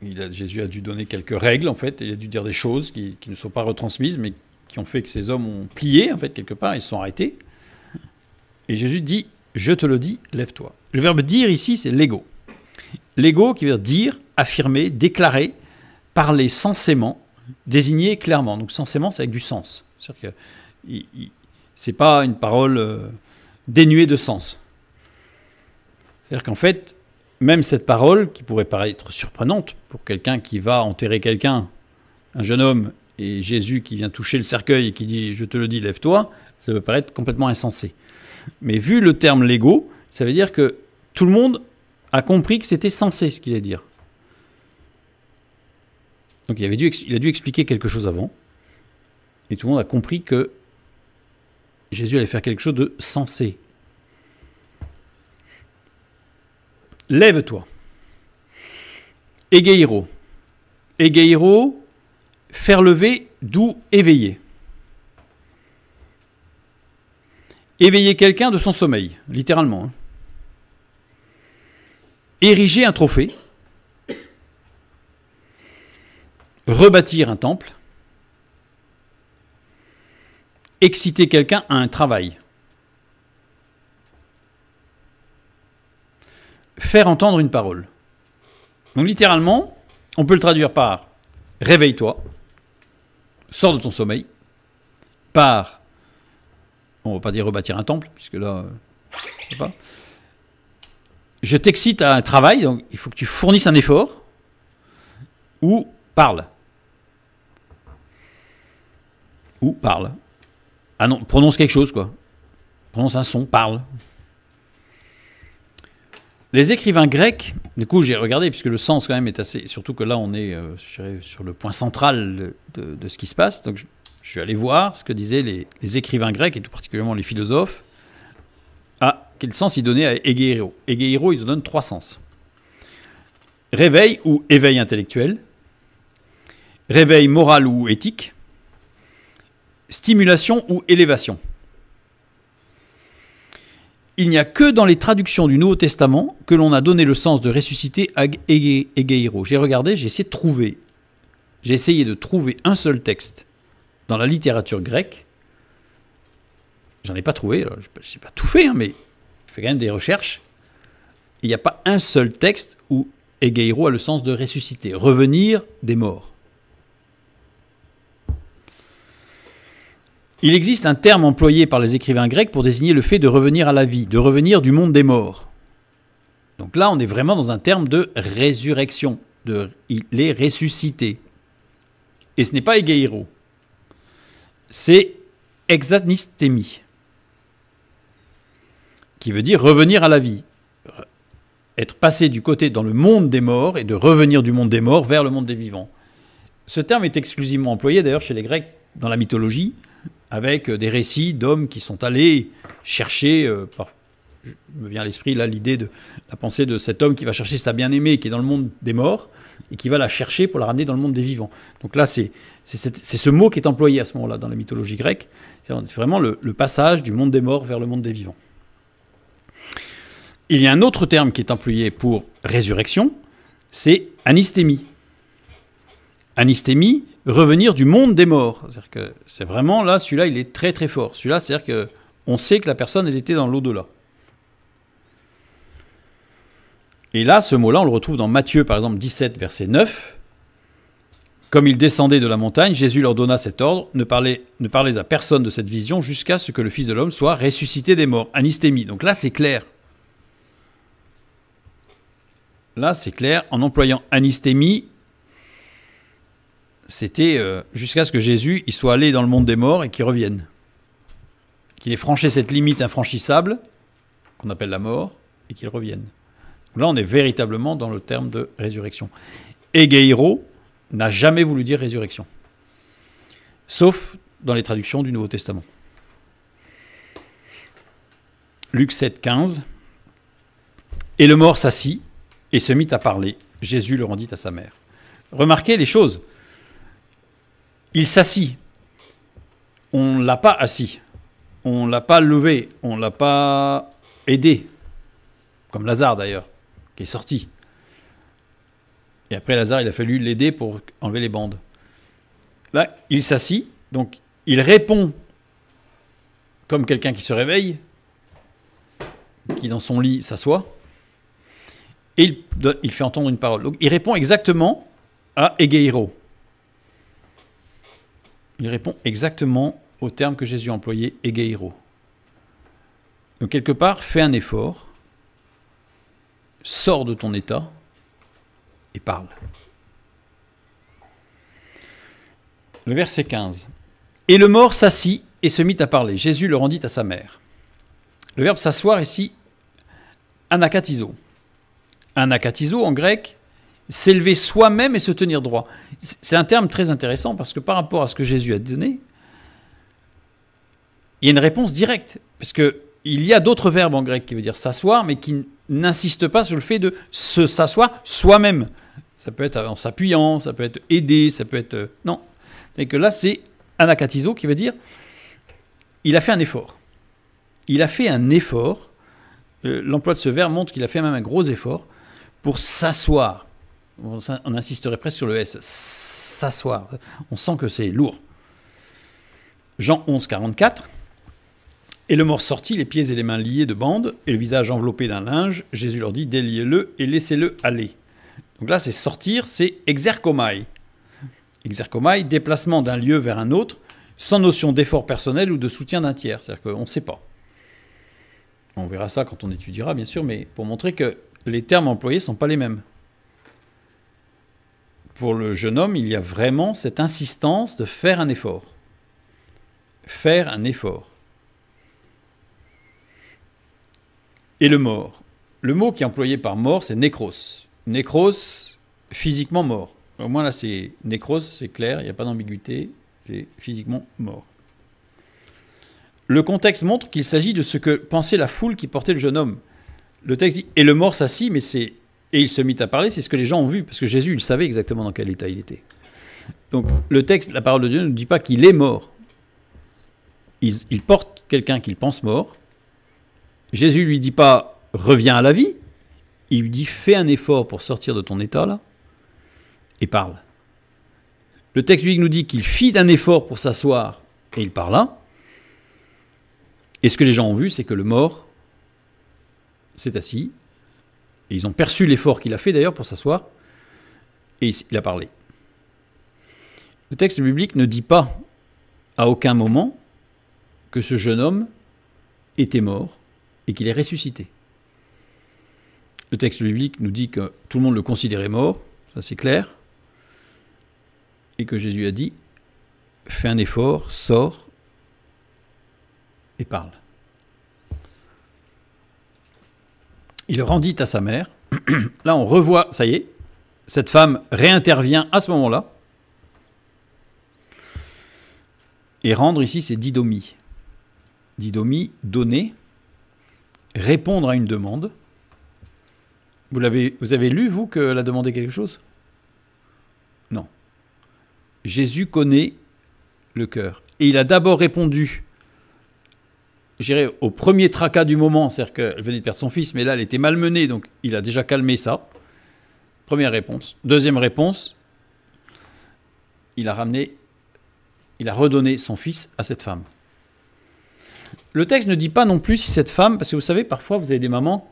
Jésus a dû donner quelques règles, en fait. Il a dû dire des choses qui ne sont pas retransmises, mais qui ont fait que ces hommes ont plié, en fait, quelque part. Ils se sont arrêtés. Et Jésus dit « Je te le dis, lève-toi. » Le verbe « dire » ici, c'est « lego ». Lego qui veut dire affirmer, déclarer, parler sensément, désigner clairement. Donc sensément, c'est avec du sens. C'est-à-dire que c'est pas une parole dénuée de sens. C'est-à-dire qu'en fait, même cette parole, qui pourrait paraître surprenante pour quelqu'un qui va enterrer quelqu'un, un jeune homme, et Jésus qui vient toucher le cercueil et qui dit « Je te le dis, lève-toi », ça peut paraître complètement insensé. Mais vu le terme « lego », ça veut dire que tout le monde a compris que c'était sensé ce qu'il allait dire. Donc il a dû expliquer quelque chose avant, et tout le monde a compris que Jésus allait faire quelque chose de sensé. Lève-toi. Egeiro. Egeiro, faire lever, d'où éveiller. Éveiller quelqu'un de son sommeil, littéralement. Hein. Ériger un trophée. Rebâtir un temple. Exciter quelqu'un à un travail. Faire entendre une parole. Donc littéralement, on peut le traduire par « réveille-toi », « sors de ton sommeil », par, on ne va pas dire rebâtir un temple, puisque là, je sais pas. Je t'excite à un travail, donc il faut que tu fournisses un effort, ou parle. Ou parle. Ah non, prononce quelque chose, quoi. Prononce un son, parle. Les écrivains grecs, du coup j'ai regardé, puisque le sens quand même est assez... Surtout que là on est sur le point central de ce qui se passe. Donc je suis allé voir ce que disaient les écrivains grecs, et tout particulièrement les philosophes. Ah, quel sens il donnait à egeiro. Egeiro, il donne 3 sens. Réveil ou éveil intellectuel, réveil moral ou éthique, stimulation ou élévation. Il n'y a que dans les traductions du Nouveau Testament que l'on a donné le sens de ressusciter à egeiro. J'ai regardé, j'ai essayé de trouver un seul texte dans la littérature grecque. J'en ai pas trouvé, je n'ai pas tout fait, hein, mais je fais quand même des recherches. Il n'y a pas un seul texte où egeiro a le sens de ressusciter, revenir des morts. Il existe un terme employé par les écrivains grecs pour désigner le fait de revenir à la vie, de revenir du monde des morts. Donc là, on est vraiment dans un terme de résurrection, il est ressuscité. Et ce n'est pas egeiro, c'est exanistémie, qui veut dire revenir à la vie. Être passé du côté dans le monde des morts et de revenir du monde des morts vers le monde des vivants. Ce terme est exclusivement employé d'ailleurs chez les Grecs dans la mythologie, avec des récits d'hommes qui sont allés chercher, je me vient à l'esprit là l'idée de la pensée de cet homme qui va chercher sa bien-aimée qui est dans le monde des morts et qui va la chercher pour la ramener dans le monde des vivants. Donc là, c'est ce mot qui est employé à ce moment-là dans la mythologie grecque. C'est vraiment le passage du monde des morts vers le monde des vivants. Il y a un autre terme qui est employé pour résurrection, c'est anistémie. Anistémie, revenir du monde des morts. C'est-à-dire que c'est vraiment là, celui-là, il est très très fort. Celui-là, c'est-à-dire qu'on sait que la personne, elle était dans l'au-delà. Et là, ce mot-là, on le retrouve dans Matthieu, par exemple, 17, verset 9. Comme ils descendaient de la montagne, Jésus leur donna cet ordre, ne parlez à personne de cette vision jusqu'à ce que le Fils de l'homme soit ressuscité des morts. Anistémie. Donc là, c'est clair. Là, c'est clair. En employant anistémie, c'était jusqu'à ce que Jésus il soit allé dans le monde des morts et qu'il revienne. Qu'il ait franchi cette limite infranchissable, qu'on appelle la mort, et qu'il revienne. Donc là, on est véritablement dans le terme de résurrection. Egeiro n'a jamais voulu dire résurrection. Sauf dans les traductions du Nouveau Testament. Luc 7, 15. Et le mort s'assit et se mit à parler. Jésus le rendit à sa mère. Remarquez les choses. Il s'assit. On ne l'a pas assis. On ne l'a pas levé. On ne l'a pas aidé. Comme Lazare d'ailleurs, qui est sorti. Et après Lazare, il a fallu l'aider pour enlever les bandes. Là, il s'assit. Donc, il répond comme quelqu'un qui se réveille, qui dans son lit s'assoit. Et il fait entendre une parole. Donc, il répond exactement à egeiro. Il répond exactement au terme que Jésus a employé, egeiro. Donc, quelque part, fais un effort, sors de ton état et parle. Le verset 15. Et le mort s'assit et se mit à parler. Jésus le rendit à sa mère. Le verbe s'asseoir ici, anakatizo. Anakatizo en grec, s'élever soi-même et se tenir droit. C'est un terme très intéressant parce que par rapport à ce que Jésus a donné, il y a une réponse directe. Parce qu'il y a d'autres verbes en grec qui veulent dire s'asseoir, mais qui n'insistent pas sur le fait de s'asseoir soi-même. Ça peut être en s'appuyant, ça peut être aider, ça peut être... Non. Et que là, c'est anakatizo qui veut dire il a fait un effort. Il a fait un effort. L'emploi de ce verbe montre qu'il a fait même un gros effort pour s'asseoir. On insisterait presque sur le S. S'asseoir. On sent que c'est lourd. Jean 11, 44. Et le mort sortit, les pieds et les mains liés de bandes, et le visage enveloppé d'un linge. Jésus leur dit, déliez-le et laissez-le aller. Donc là, c'est sortir, c'est exerkomai. Exerkomai, déplacement d'un lieu vers un autre, sans notion d'effort personnel ou de soutien d'un tiers. C'est-à-dire qu'on ne sait pas. On verra ça quand on étudiera, bien sûr, mais pour montrer que les termes employés ne sont pas les mêmes. Pour le jeune homme, il y a vraiment cette insistance de faire un effort. Faire un effort. Et le mort. Le mot qui est employé par mort, c'est nécros. Nécros, physiquement mort. Au moins là, c'est nécros, c'est clair, il n'y a pas d'ambiguïté, c'est physiquement mort. le contexte montre qu'il s'agit de ce que pensait la foule qui portait le jeune homme. Le texte dit « Et le mort s'assit, mais c'est... Et il se mit à parler », c'est ce que les gens ont vu, parce que Jésus, il savait exactement dans quel état il était. Donc le texte, la parole de Dieu ne dit pas qu'il est mort. Il porte quelqu'un qu'il pense mort. Jésus lui dit pas « Reviens à la vie ». Il lui dit « Fais un effort pour sortir de ton état là et parle ». Le texte biblique nous dit qu'il fit un effort pour s'asseoir et il parla. Et ce que les gens ont vu, c'est que le mort s'est assis. Et ils ont perçu l'effort qu'il a fait d'ailleurs pour s'asseoir. Et il a parlé. Le texte biblique ne dit pas à aucun moment que ce jeune homme était mort et qu'il est ressuscité. Le texte biblique nous dit que tout le monde le considérait mort, ça c'est clair, et que Jésus a dit « Fais un effort, sors et parle ». Il le rendit à sa mère. Là, on revoit, ça y est, cette femme réintervient à ce moment-là. Et rendre ici, c'est didomie. Didomie, donner, répondre à une demande. Vous avez lu, vous, qu'elle a demandé quelque chose? Non. Jésus connaît le cœur. Et il a d'abord répondu, je dirais, au premier tracas du moment, c'est-à-dire qu'elle venait de perdre son fils, mais là, elle était malmenée, donc il a déjà calmé ça. Première réponse. Deuxième réponse, il a redonné son fils à cette femme. Le texte ne dit pas non plus si cette femme, parce que vous savez, parfois, vous avez des mamans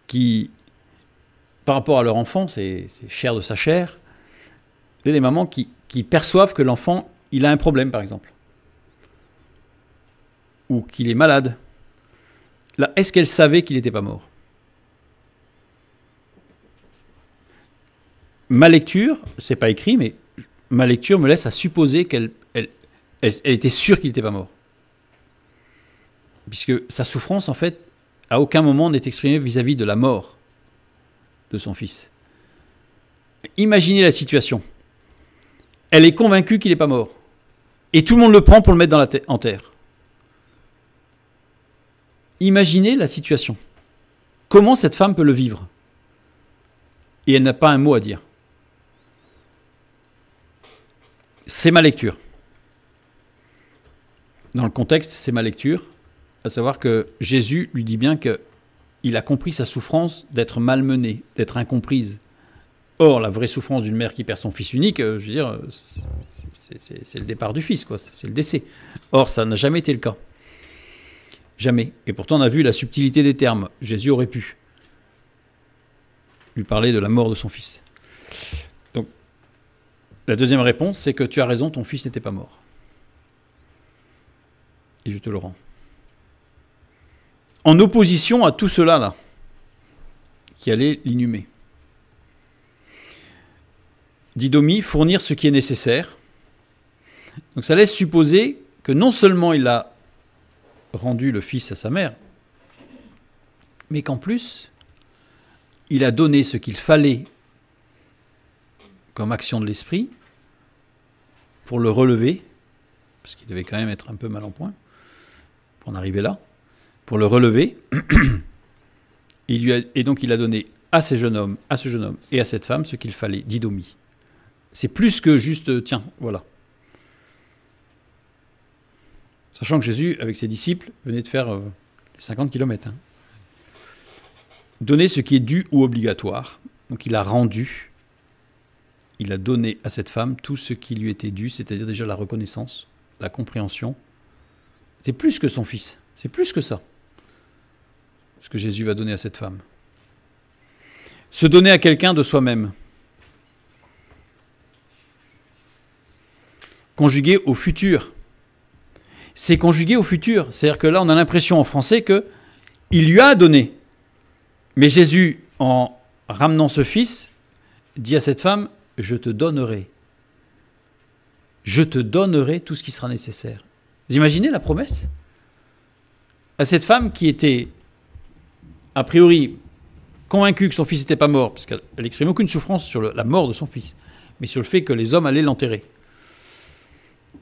qui, par rapport à leur enfant, c'est chair de sa chair, vous avez des mamans qui perçoivent que l'enfant, il a un problème, par exemple. Ou qu'il est malade. Là, est-ce qu'elle savait qu'il n'était pas mort? Ma lecture, c'est pas écrit, mais ma lecture me laisse à supposer qu'elle était sûre qu'il n'était pas mort. Puisque sa souffrance, en fait, à aucun moment n'est exprimée vis-à-vis de la mort de son fils. Imaginez la situation. Elle est convaincue qu'il n'est pas mort. Et tout le monde le prend pour le mettre en terre. Imaginez la situation. Comment cette femme peut le vivre? Et elle n'a pas un mot à dire. C'est ma lecture. Dans le contexte, c'est ma lecture. À savoir que Jésus lui dit bien qu'il a compris sa souffrance d'être malmenée, d'être incomprise. Or, la vraie souffrance d'une mère qui perd son fils unique, je veux dire, c'est le départ du fils, quoi. C'est le décès. Or, ça n'a jamais été le cas. Jamais. Et pourtant, on a vu la subtilité des termes. Jésus aurait pu lui parler de la mort de son fils. Donc, la deuxième réponse, c'est que tu as raison, ton fils n'était pas mort. Et je te le rends. En opposition à tout cela, là, qui allait l'inhumer. Didomie, fournir ce qui est nécessaire. Donc ça laisse supposer que non seulement il a rendu le fils à sa mère, mais qu'en plus, il a donné ce qu'il fallait comme action de l'esprit pour le relever, parce qu'il devait quand même être un peu mal en point pour en arriver là, pour le relever. Et donc il a donné à ce jeune homme et à cette femme ce qu'il fallait, didomie. C'est plus que juste, tiens, voilà. Sachant que Jésus, avec ses disciples, venait de faire les 50 km. Donner ce qui est dû ou obligatoire. Donc il a rendu, il a donné à cette femme tout ce qui lui était dû, c'est-à-dire déjà la reconnaissance, la compréhension. C'est plus que son fils, c'est plus que ça, ce que Jésus va donner à cette femme. Se donner à quelqu'un de soi-même. Conjugué au futur. C'est conjugué au futur. C'est-à-dire que là, on a l'impression en français qu'il lui a donné. Mais Jésus, en ramenant ce fils, dit à cette femme, « Je te donnerai. Je te donnerai tout ce qui sera nécessaire. » Vous imaginez la promesse? À cette femme qui était, a priori, convaincue que son fils n'était pas mort, parce qu'elle n'exprime aucune souffrance sur la mort de son fils, mais sur le fait que les hommes allaient l'enterrer.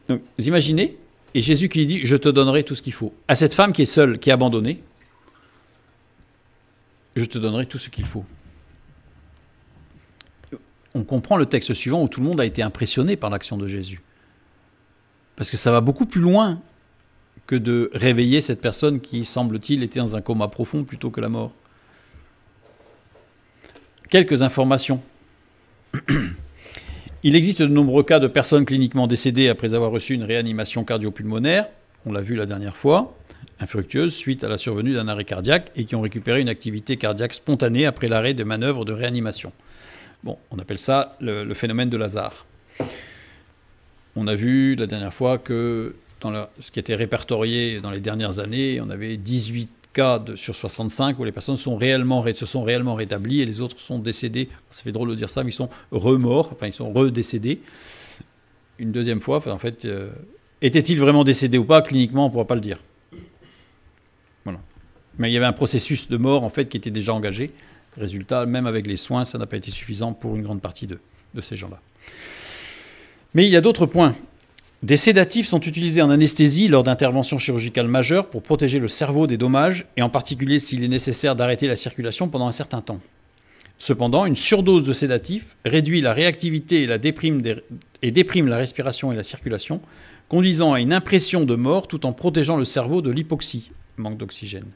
Donc, vous imaginez, Et Jésus qui lui dit, je te donnerai tout ce qu'il faut. À cette femme qui est seule, qui est abandonnée, je te donnerai tout ce qu'il faut. On comprend le texte suivant où tout le monde a été impressionné par l'action de Jésus. Parce que ça va beaucoup plus loin que de réveiller cette personne qui, semble-t-il, était dans un coma profond plutôt que la mort. Quelques informations. Il existe de nombreux cas de personnes cliniquement décédées après avoir reçu une réanimation cardio-pulmonaire, on l'a vu la dernière fois, infructueuse suite à la survenue d'un arrêt cardiaque et qui ont récupéré une activité cardiaque spontanée après l'arrêt de manœuvres de réanimation. Bon, on appelle ça le phénomène de Lazare. On a vu la dernière fois que dans ce qui était répertorié dans les dernières années, on avait 18 cas sur 65 où les personnes se sont réellement rétablies et les autres sont décédés. Ça fait drôle de dire ça, mais ils sont remords, enfin ils sont redécédés. Une deuxième fois, en fait, était-il vraiment décédé ou pas? Cliniquement, on ne pourra pas le dire. Voilà. Mais il y avait un processus de mort en fait qui était déjà engagé. Résultat, même avec les soins, ça n'a pas été suffisant pour une grande partie de ces gens-là. Mais il y a d'autres points. Des sédatifs sont utilisés en anesthésie lors d'interventions chirurgicales majeures pour protéger le cerveau des dommages, et en particulier s'il est nécessaire d'arrêter la circulation pendant un certain temps. Cependant, une surdose de sédatifs réduit la réactivité et déprime la respiration et la circulation, conduisant à une impression de mort tout en protégeant le cerveau de l'hypoxie, manque d'oxygène.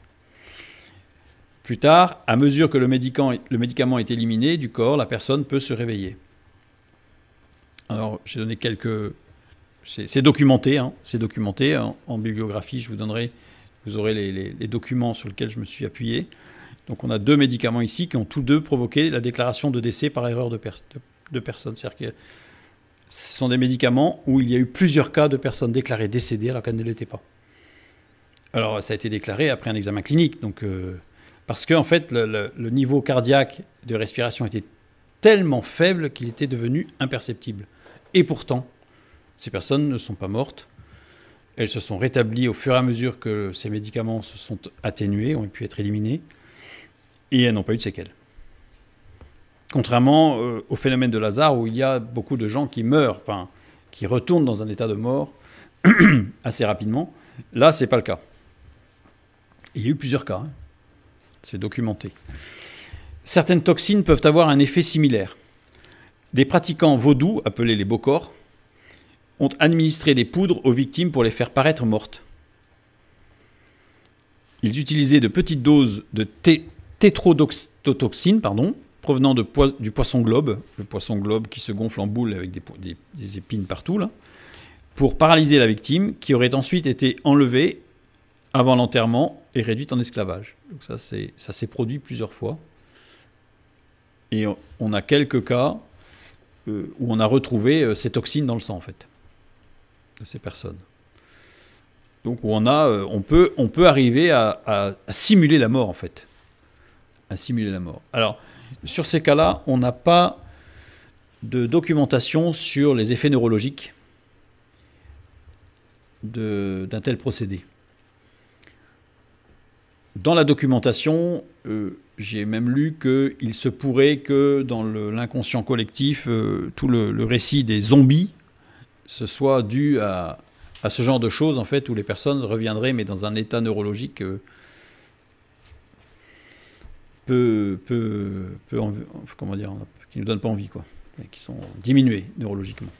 Plus tard, à mesure que le médicament est éliminé du corps, la personne peut se réveiller. Alors, j'ai donné quelques... C'est documenté, hein, c'est documenté en bibliographie. Vous aurez les documents sur lesquels je me suis appuyé. Donc, on a 2 médicaments ici qui ont tous 2 provoqué la déclaration de décès par erreur de personnes. C'est-à-dire que ce sont des médicaments où il y a eu plusieurs cas de personnes déclarées décédées alors qu'elles ne l'étaient pas. Alors, ça a été déclaré après un examen clinique. Donc, parce qu'en fait, le niveau cardiaque de respiration était tellement faible qu'il était devenu imperceptible. Et pourtant, ces personnes ne sont pas mortes. Elles se sont rétablies au fur et à mesure que ces médicaments se sont atténués, ont pu être éliminés, et elles n'ont pas eu de séquelles. Contrairement au phénomène de Lazare, où il y a beaucoup de gens qui meurent, enfin, qui retournent dans un état de mort assez rapidement. Là, ce n'est pas le cas. Il y a eu plusieurs cas. Hein. C'est documenté. Certaines toxines peuvent avoir un effet similaire. Des pratiquants vaudous, appelés les bokors, ont administré des poudres aux victimes pour les faire paraître mortes. Ils utilisaient de petites doses de tétrodotoxine, provenant du poisson globe, le poisson globe qui se gonfle en boule avec des épines partout, là, pour paralyser la victime, qui aurait ensuite été enlevée avant l'enterrement et réduite en esclavage. Donc ça s'est produit plusieurs fois. Et on a quelques cas où on a retrouvé ces toxines dans le sang, en fait, de ces personnes. Donc on peut arriver à simuler la mort, en fait. À simuler la mort. Alors, sur ces cas-là, on n'a pas de documentation sur les effets neurologiques d'un tel procédé. Dans la documentation, j'ai même lu qu'il se pourrait que dans l'inconscient collectif, tout le récit des zombies, ce soit dû à ce genre de choses, en fait, où les personnes reviendraient, mais dans un état neurologique comment dire, qui ne donnent pas envie, quoi, qui sont diminués neurologiquement.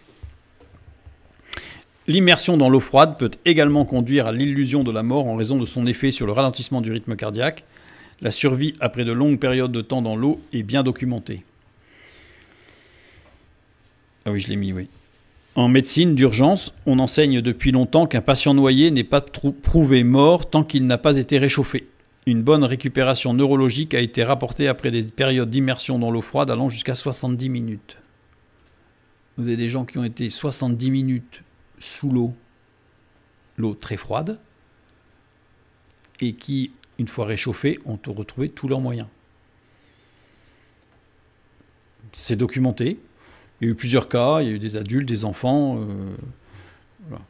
L'immersion dans l'eau froide peut également conduire à l'illusion de la mort en raison de son effet sur le ralentissement du rythme cardiaque. La survie après de longues périodes de temps dans l'eau est bien documentée. Ah oui, je l'ai mis, oui. En médecine d'urgence, on enseigne depuis longtemps qu'un patient noyé n'est pas prouvé mort tant qu'il n'a pas été réchauffé. Une bonne récupération neurologique a été rapportée après des périodes d'immersion dans l'eau froide allant jusqu'à 70 minutes. Vous avez des gens qui ont été 70 minutes sous l'eau très froide, et qui, une fois réchauffés, ont retrouvé tous leurs moyens. C'est documenté. Il y a eu plusieurs cas, il y a eu des adultes, des enfants. Voilà.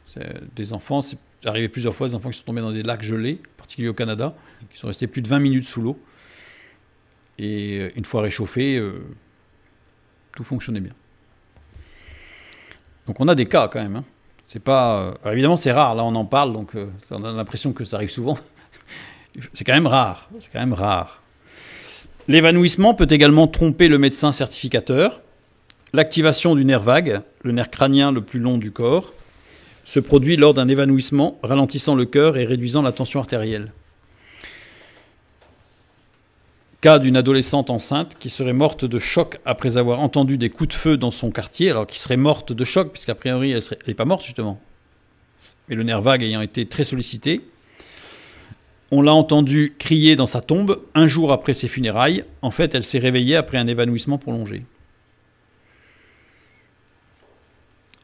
Des enfants, c'est arrivé plusieurs fois, des enfants qui sont tombés dans des lacs gelés, en particulier au Canada, qui sont restés plus de 20 minutes sous l'eau. Et une fois réchauffés, tout fonctionnait bien. Donc on a des cas quand même, hein. C'est pas... alors évidemment, c'est rare. Là, on en parle, donc on a l'impression que ça arrive souvent. C'est quand même rare. C'est quand même rare. L'évanouissement peut également tromper le médecin certificateur. L'activation du nerf vague, le nerf crânien le plus long du corps, se produit lors d'un évanouissement, ralentissant le cœur et réduisant la tension artérielle. Cas d'une adolescente enceinte qui serait morte de choc après avoir entendu des coups de feu dans son quartier, alors qui serait morte de choc, puisqu'a priori elle n'est pas morte justement, mais le nerf vague ayant été très sollicité. On l'a entendu crier dans sa tombe un jour après ses funérailles. En fait, elle s'est réveillée après un évanouissement prolongé.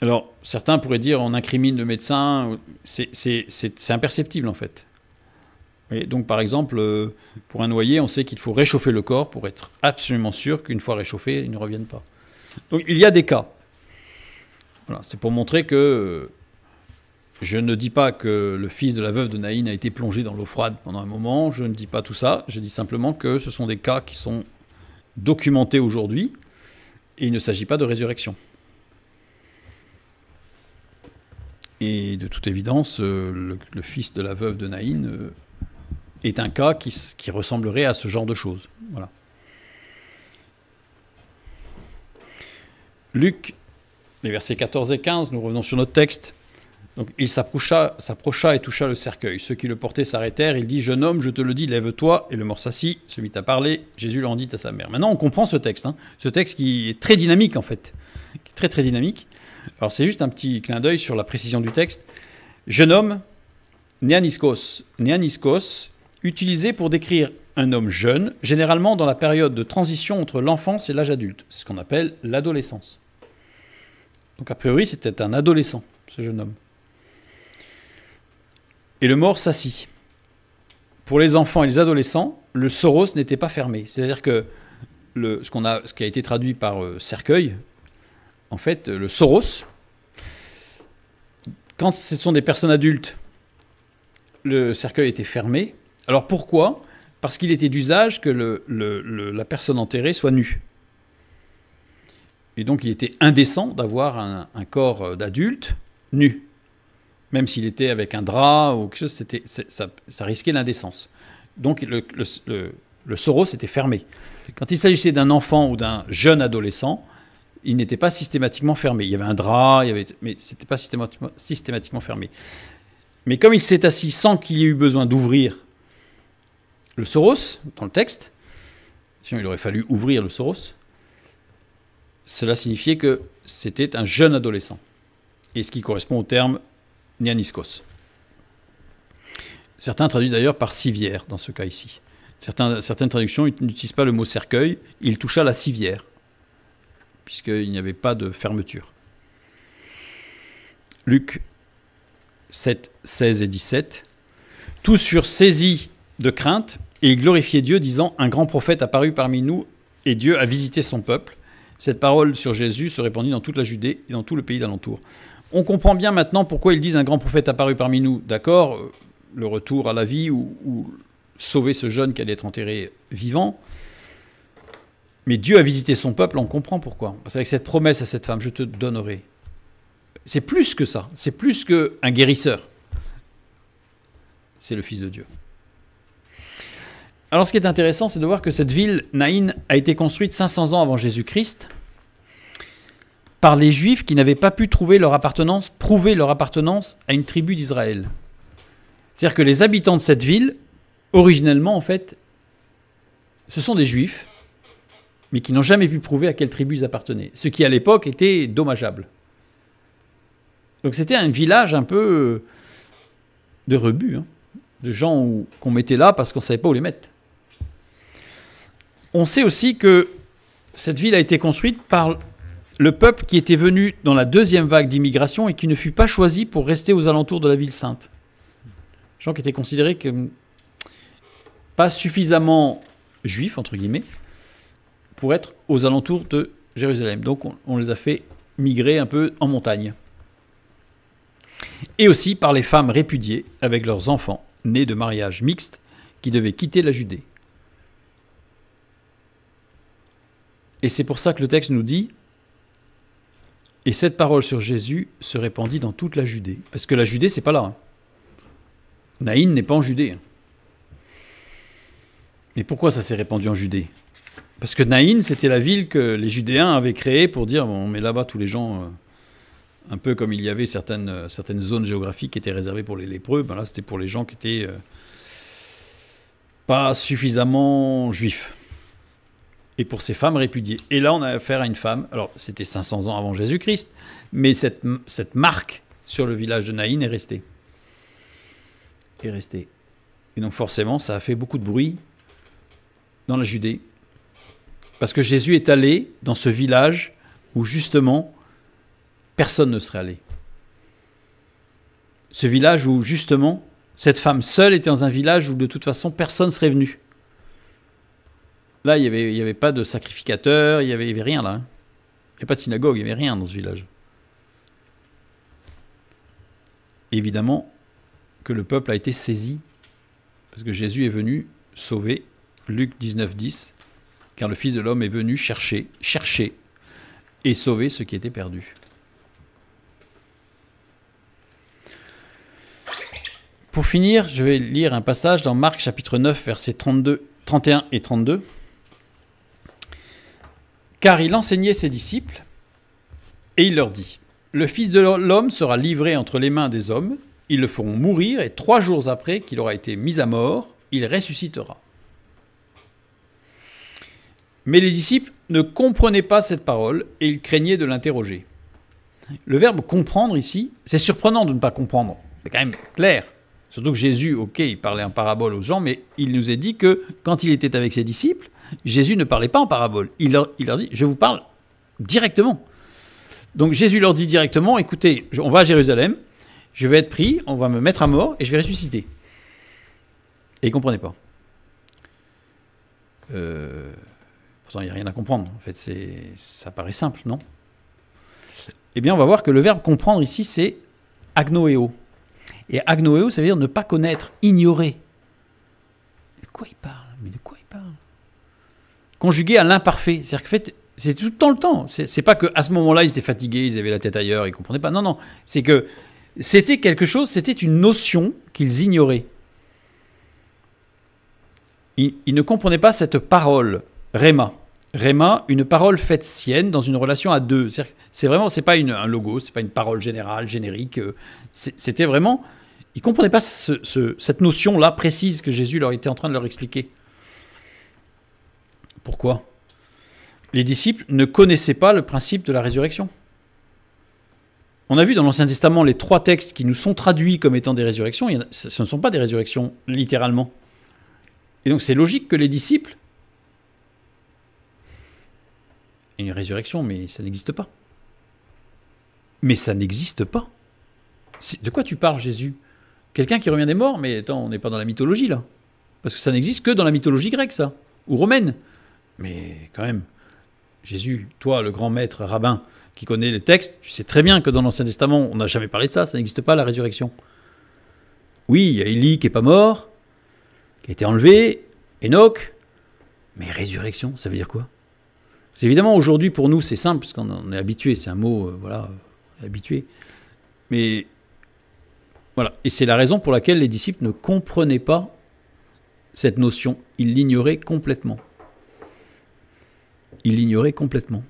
Alors, certains pourraient dire on incrimine le médecin. C'est imperceptible en fait. Et donc, par exemple, pour un noyé, on sait qu'il faut réchauffer le corps pour être absolument sûr qu'une fois réchauffé, il ne revienne pas. Donc, il y a des cas. Voilà, c'est pour montrer que je ne dis pas que le fils de la veuve de Naïn a été plongé dans l'eau froide pendant un moment. Je ne dis pas tout ça. Je dis simplement que ce sont des cas qui sont documentés aujourd'hui et il ne s'agit pas de résurrection. Et de toute évidence, le fils de la veuve de Naïn est un cas qui ressemblerait à ce genre de choses. Voilà. Luc, les versets 14 et 15, nous revenons sur notre texte. Donc, il s'approcha et toucha le cercueil. Ceux qui le portaient s'arrêtèrent. Il dit « Jeune homme, je te le dis, lève-toi. » Et le mort s'assit, se mit à parler. Jésus le rendit à sa mère. Maintenant, on comprend ce texte. Ce texte qui est très dynamique, en fait. Qui est très, très dynamique. Alors, c'est juste un petit clin d'œil sur la précision du texte. Jeune homme, néaniskos. Néaniskos, utilisé pour décrire un homme jeune, généralement dans la période de transition entre l'enfance et l'âge adulte. C'est ce qu'on appelle l'adolescence. Donc, a priori, c'était un adolescent, ce jeune homme. Et le mort s'assit. Pour les enfants et les adolescents, le soros n'était pas fermé. C'est-à-dire que ce qui a été traduit par cercueil, en fait, le soros, quand ce sont des personnes adultes, le cercueil était fermé. Alors pourquoi ? Parce qu'il était d'usage que la personne enterrée soit nue. Et donc il était indécent d'avoir un corps d'adulte nu. Même s'il était avec un drap ou quelque chose, ça risquait l'indécence. Donc le soros était fermé. Quand il s'agissait d'un enfant ou d'un jeune adolescent, il n'était pas systématiquement fermé. Il y avait un drap, mais ce n'était pas systématiquement fermé. Mais comme il s'est assis sans qu'il y ait eu besoin d'ouvrir le soros, dans le texte, sinon il aurait fallu ouvrir le soros, cela signifiait que c'était un jeune adolescent. Et ce qui correspond au terme néaniskos. Certains traduisent d'ailleurs par civière dans ce cas ici. Certaines traductions n'utilisent pas le mot cercueil, il toucha la civière, puisqu'il n'y avait pas de fermeture. Luc 7, 16 et 17. Tous furent saisis de crainte et ils glorifiaient Dieu, disant « Un grand prophète apparut parmi nous et Dieu a visité son peuple. » Cette parole sur Jésus se répandit dans toute la Judée et dans tout le pays d'alentour. On comprend bien maintenant pourquoi ils disent « Un grand prophète apparut parmi nous ». D'accord, le retour à la vie ou sauver ce jeune qui allait être enterré vivant. Mais Dieu a visité son peuple, on comprend pourquoi. Parce qu'avec cette promesse à cette femme, je te donnerai. C'est plus que ça. C'est plus qu'un guérisseur. C'est le Fils de Dieu. Alors ce qui est intéressant, c'est de voir que cette ville, Naïn, a été construite 500 ans avant Jésus-Christ par les Juifs qui n'avaient pas pu prouver leur appartenance à une tribu d'Israël. C'est-à-dire que les habitants de cette ville, originellement, en fait, ce sont des Juifs, mais qui n'ont jamais pu prouver à quelle tribu ils appartenaient. Ce qui, à l'époque, était dommageable. Donc c'était un village un peu de rebut, de gens qu'on mettait là parce qu'on ne savait pas où les mettre. On sait aussi que cette ville a été construite par le peuple qui était venu dans la deuxième vague d'immigration et qui ne fut pas choisi pour rester aux alentours de la ville sainte. Gens qui étaient considérés comme pas suffisamment juifs, entre guillemets, pour être aux alentours de Jérusalem. Donc on les a fait migrer un peu en montagne. Et aussi par les femmes répudiées avec leurs enfants, nés de mariages mixtes, qui devaient quitter la Judée. Et c'est pour ça que le texte nous dit Et cette parole sur Jésus se répandit dans toute la Judée. Parce que la Judée, c'est pas là. Naïn n'est pas en Judée. Mais pourquoi ça s'est répandu en Judée? Parce que Naïn, c'était la ville que les Judéens avaient créée pour dire, bon, on met là-bas tous les gens, un peu comme il y avait certaines zones géographiques qui étaient réservées pour les lépreux, ben là c'était pour les gens qui étaient pas suffisamment juifs. Et pour ces femmes répudiées. Et là, on a affaire à une femme, alors c'était 500 ans avant Jésus-Christ, mais cette marque sur le village de Naïn est restée. Et donc forcément, ça a fait beaucoup de bruit dans la Judée. Parce que Jésus est allé dans ce village où justement, personne ne serait allé. Ce village où justement, cette femme seule était dans un village où de toute façon, personne ne serait venu. Là, il n'y avait pas de sacrificateur, il n'y avait rien là. Il n'y avait pas de synagogue, il n'y avait rien dans ce village. Et évidemment que le peuple a été saisi, parce que Jésus est venu sauver, Luc 19, 10, car le Fils de l'homme est venu chercher et sauver ceux qui étaient perdus. Pour finir, je vais lire un passage dans Marc chapitre 9, versets 31 et 32. Car il enseignait ses disciples, et il leur dit, « Le Fils de l'homme sera livré entre les mains des hommes, ils le feront mourir, et 3 jours après qu'il aura été mis à mort, il ressuscitera. » Mais les disciples ne comprenaient pas cette parole, et ils craignaient de l'interroger. Le verbe « comprendre » ici, c'est surprenant de ne pas comprendre, c'est quand même clair. Surtout que Jésus, ok, il parlait en parabole aux gens, mais il nous a dit que quand il était avec ses disciples, Jésus ne parlait pas en parabole. Il leur dit, je vous parle directement. Donc Jésus leur dit directement, écoutez, on va à Jérusalem, je vais être pris, on va me mettre à mort et je vais ressusciter. Et ils ne comprenaient pas. Pourtant, il n'y a rien à comprendre. En fait, ça paraît simple, non? Eh bien, on va voir que le verbe comprendre ici, c'est agnoéo. Et agnoéo, ça veut dire ne pas connaître, ignorer. De quoi il parle? Mais de quoi il parle? Conjugué à l'imparfait. C'est-à-dire que fait, c'est tout le temps. C'est pas qu'à ce moment-là, ils étaient fatigués, ils avaient la tête ailleurs, ils ne comprenaient pas. Non, non. C'est que c'était quelque chose, c'était une notion qu'ils ignoraient. Ils ne comprenaient pas cette parole, réma. Réma, une parole faite sienne dans une relation à deux. C'est vraiment, c'est pas un logo, c'est pas une parole générale, générique. C'était vraiment, ils ne comprenaient pas cette notion-là précise que Jésus leur était en train de leur expliquer. Pourquoi? Les disciples ne connaissaient pas le principe de la résurrection. On a vu dans l'Ancien Testament les 3 textes qui nous sont traduits comme étant des résurrections. Ce ne sont pas des résurrections, littéralement. Et donc c'est logique que les disciples... Une résurrection, mais ça n'existe pas. Mais ça n'existe pas. De quoi tu parles, Jésus? Quelqu'un qui revient des morts? Mais attends, on n'est pas dans la mythologie, là. Parce que ça n'existe que dans la mythologie grecque, ça. Ou romaine. Mais quand même, Jésus, toi, le grand maître rabbin qui connaît les textes, tu sais très bien que dans l'Ancien Testament, on n'a jamais parlé de ça. Ça n'existe pas, la résurrection. Oui, il y a Élie qui n'est pas mort, qui a été enlevé, Enoch. Mais résurrection, ça veut dire quoi? Évidemment, aujourd'hui, pour nous, c'est simple, parce qu'on est habitué. C'est un mot, voilà, on est habitué. Mais voilà. Et c'est la raison pour laquelle les disciples ne comprenaient pas cette notion. Ils l'ignoraient complètement. Ils l'ignoraient complètement.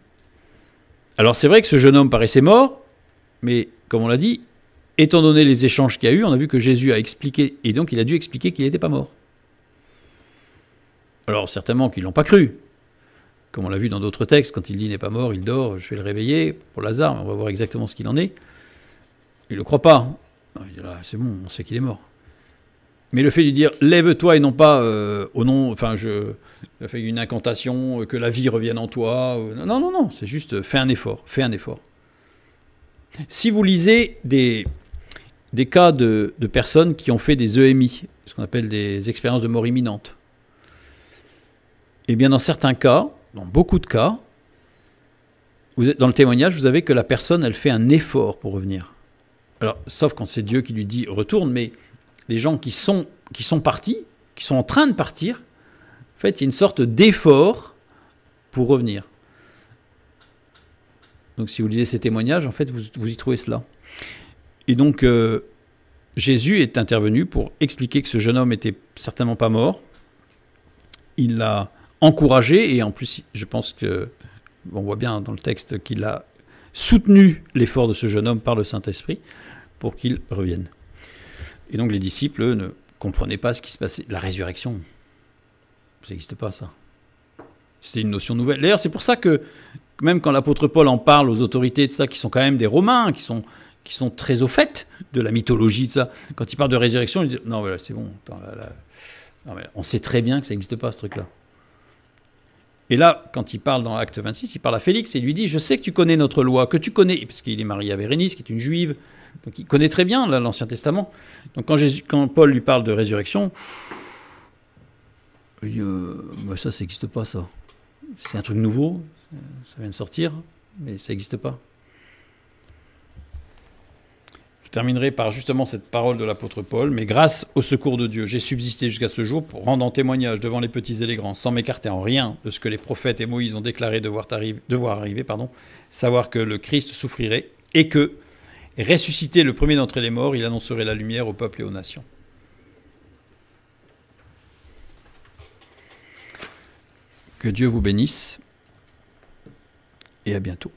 Alors, c'est vrai que ce jeune homme paraissait mort, mais comme on l'a dit, étant donné les échanges qu'il y a eu, on a vu que Jésus a expliqué, et donc il a dû expliquer qu'il n'était pas mort. Alors, certainement qu'ils ne l'ont pas cru. Comme on l'a vu dans d'autres textes, quand il dit « n'est pas mort, il dort, je vais le réveiller », pour Lazare, on va voir exactement ce qu'il en est. Il ne le croit pas. Non, il dit là, c'est bon, on sait qu'il est mort. Mais le fait de dire « lève-toi » et non pas au nom, enfin, je fais une incantation, que la vie revienne en toi. Non, non, non, c'est juste fais un effort, fais un effort. Si vous lisez des cas de personnes qui ont fait des EMI, ce qu'on appelle des expériences de mort imminente, eh bien dans certains cas, dans beaucoup de cas, dans le témoignage, vous avez que la personne, elle fait un effort pour revenir. Alors, sauf quand c'est Dieu qui lui dit « retourne », mais les gens qui sont partis, qui sont en train de partir, en fait, il y a une sorte d'effort pour revenir. Donc si vous lisez ces témoignages, en fait, vous y trouvez cela. Et donc, Jésus est intervenu pour expliquer que ce jeune homme était certainement pas mort. Il l'a encouragé, et en plus, je pense que, on voit bien dans le texte qu'il a soutenu l'effort de ce jeune homme par le Saint-Esprit pour qu'il revienne. Et donc les disciples, eux, ne comprenaient pas ce qui se passait. La résurrection, ça n'existe pas, ça. C'est une notion nouvelle. D'ailleurs, c'est pour ça que, même quand l'apôtre Paul en parle aux autorités de ça, qui sont quand même des Romains, qui sont très au fait de la mythologie de ça, quand il parle de résurrection, il dit non, voilà, c'est bon. Non, mais on sait très bien que ça n'existe pas, ce truc-là. Et là, quand il parle dans Acte 26, il parle à Félix et il lui dit « Je sais que tu connais notre loi, que tu connais... » Parce qu'il est marié à Bérénice, qui est une juive. Donc il connaît très bien l'Ancien Testament. Donc quand Paul lui parle de résurrection, il dit ça n'existe pas, ça. C'est un truc nouveau, ça vient de sortir, mais ça n'existe pas. Je terminerai par justement cette parole de l'apôtre Paul. « Mais grâce au secours de Dieu, j'ai subsisté jusqu'à ce jour pour rendre en témoignage devant les petits et les grands, sans m'écarter en rien de ce que les prophètes et Moïse ont déclaré devoir arriver, savoir que le Christ souffrirait et que, ressuscité le premier d'entre les morts, il annoncerait la lumière au peuple et aux nations. » Que Dieu vous bénisse et à bientôt.